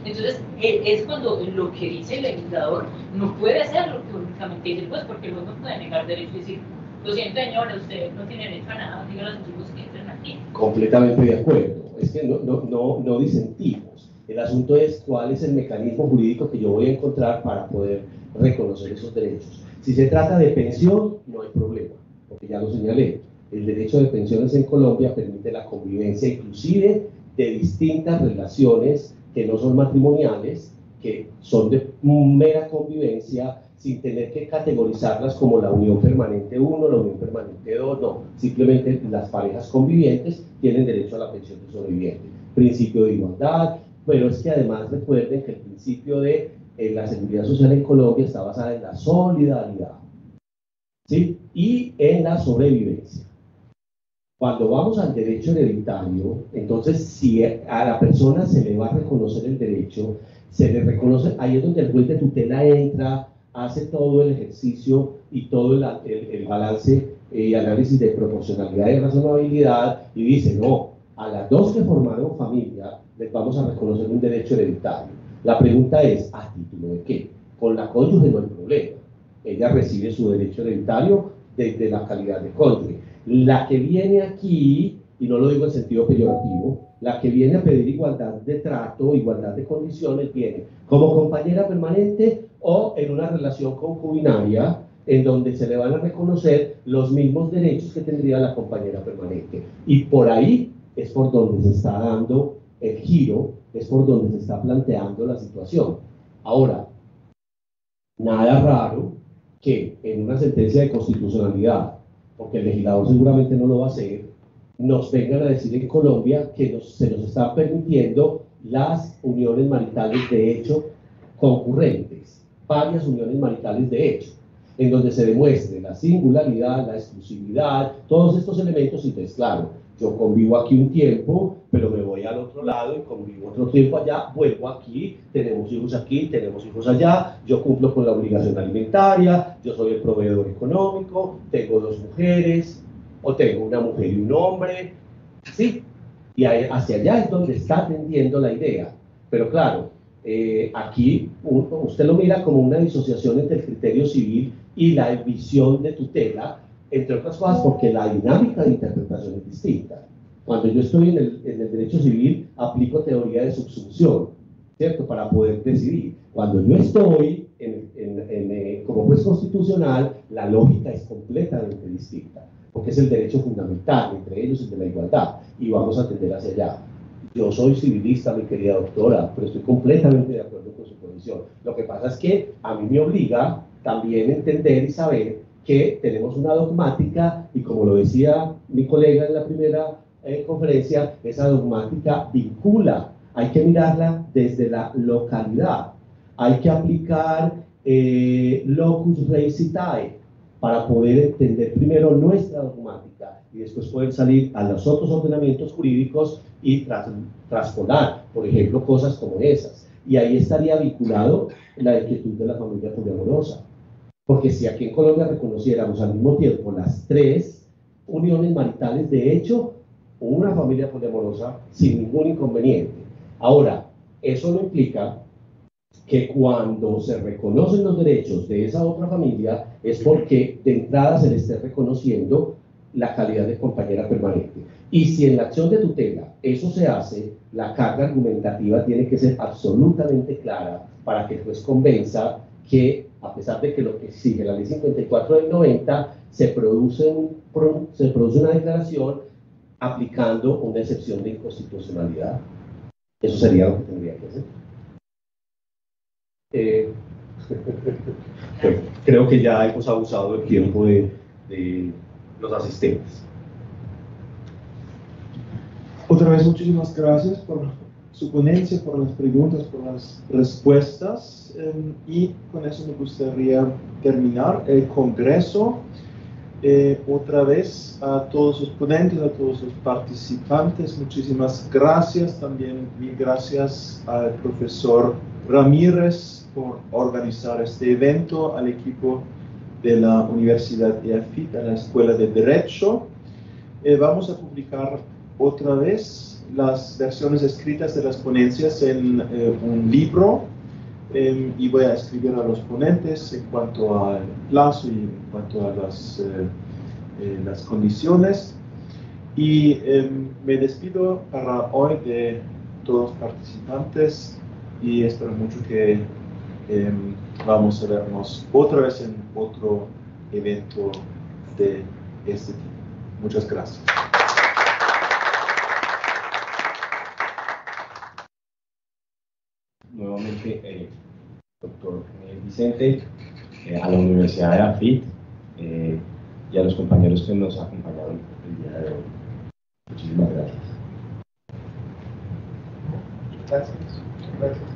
Entonces, es cuando lo que dice el legislador no puede ser lo que únicamente dice el juez, porque el juez no puede negar derecho y decir, lo siento, señora, usted no tiene derecho a nada, dígale a sus hijos que entren aquí. Completamente de acuerdo. Es que no disentimos. El asunto es cuál es el mecanismo jurídico que yo voy a encontrar para poder reconocer esos derechos. Si se trata de pensión, no hay problema, porque ya lo señalé. El derecho de pensiones en Colombia permite la convivencia inclusive de distintas relaciones que no son matrimoniales, que son de mera convivencia, sin tener que categorizarlas como la unión permanente 1, la unión permanente 2, no. Simplemente las parejas convivientes tienen derecho a la pensión de sobreviviente. Principio de igualdad, pero es que además recuerden que el principio de la seguridad social en Colombia está basada en la solidaridad, ¿sí? Y en la sobrevivencia. Cuando vamos al derecho hereditario, entonces si a la persona se le va a reconocer el derecho, se le reconoce, ahí es donde el juez de tutela entra, hace todo el ejercicio y todo el balance y análisis de proporcionalidad y razonabilidad y dice, no, a las dos que formaron familia les vamos a reconocer un derecho hereditario. La pregunta es, ¿a título de qué? Con la cónyuge no hay problema. Ella recibe su derecho hereditario desde la calidad de cónyuge. La que viene aquí, y no lo digo en sentido peyorativo, la que viene a pedir igualdad de trato, igualdad de condiciones, viene como compañera permanente o en una relación concubinaria en donde se le van a reconocer los mismos derechos que tendría la compañera permanente. Y por ahí es por donde se está dando el giro, es por donde se está planteando la situación. Ahora, nada raro que en una sentencia de constitucionalidad, porque el legislador seguramente no lo va a hacer, nos vengan a decir en Colombia que se nos están permitiendo las uniones maritales de hecho concurrentes, varias uniones maritales de hecho, en donde se demuestre la singularidad, la exclusividad, todos estos elementos. Entonces, claro, yo convivo aquí un tiempo, pero me voy al otro lado y convivo otro tiempo allá, vuelvo aquí, tenemos hijos allá, yo cumplo con la obligación alimentaria, yo soy el proveedor económico, tengo dos mujeres, o tengo una mujer y un hombre, ¿sí? Y hacia allá es donde está tendiendo la idea. Pero claro, aquí usted lo mira como una disociación entre el criterio civil y la visión de tutela, entre otras cosas porque la dinámica de interpretación es distinta. Cuando yo estoy en el derecho civil, aplico teoría de subsunción, ¿cierto? Para poder decidir. Cuando yo estoy como juez constitucional, la lógica es completamente distinta, porque es el derecho fundamental, entre ellos el de la igualdad, y vamos a tender hacia allá. Yo soy civilista, mi querida doctora, pero estoy completamente de acuerdo con su posición. Lo que pasa es que a mí me obliga también a entender y saber que tenemos una dogmática, y como lo decía mi colega en la primera conferencia, esa dogmática vincula, hay que mirarla desde la localidad, hay que aplicar locus rei citae, para poder entender primero nuestra dogmática y después poder salir a los otros ordenamientos jurídicos y traspolar, por ejemplo, cosas como esas. Y ahí estaría vinculado la inquietud de la familia poliamorosa. Porque si aquí en Colombia reconociéramos al mismo tiempo las 3 uniones maritales, de hecho, una familia poliamorosa sin ningún inconveniente. Ahora, eso no implica que cuando se reconocen los derechos de esa otra familia es porque de entrada se le esté reconociendo la calidad de compañera permanente. Y si en la acción de tutela eso se hace, la carga argumentativa tiene que ser absolutamente clara para que el juez convenza que, a pesar de que lo que sigue la ley 54 del 90, se produce una declaración aplicando una excepción de inconstitucionalidad. Eso sería lo que tendría que hacer. Bueno, creo que ya hemos abusado del tiempo de los asistentes. Otra vez, muchísimas gracias por su ponencia, por las preguntas, por las respuestas. Y con eso me gustaría terminar el congreso. Otra vez a todos los ponentes, a todos los participantes, muchísimas gracias. También mil gracias al profesor Ramírez por organizar este evento, al equipo de la Universidad EAFIT, a la Escuela de Derecho. Vamos a publicar otra vez las versiones escritas de las ponencias en un libro, y voy a escribir a los ponentes en cuanto al plazo y en cuanto a las condiciones. Y me despido para hoy de todos los participantes y espero mucho que vamos a vernos otra vez en otro evento de este tipo. Muchas gracias. Nuevamente, doctor Vicente, a la Universidad de AFIT y a los compañeros que nos acompañaron el día de hoy. Muchísimas gracias. Gracias. Gracias.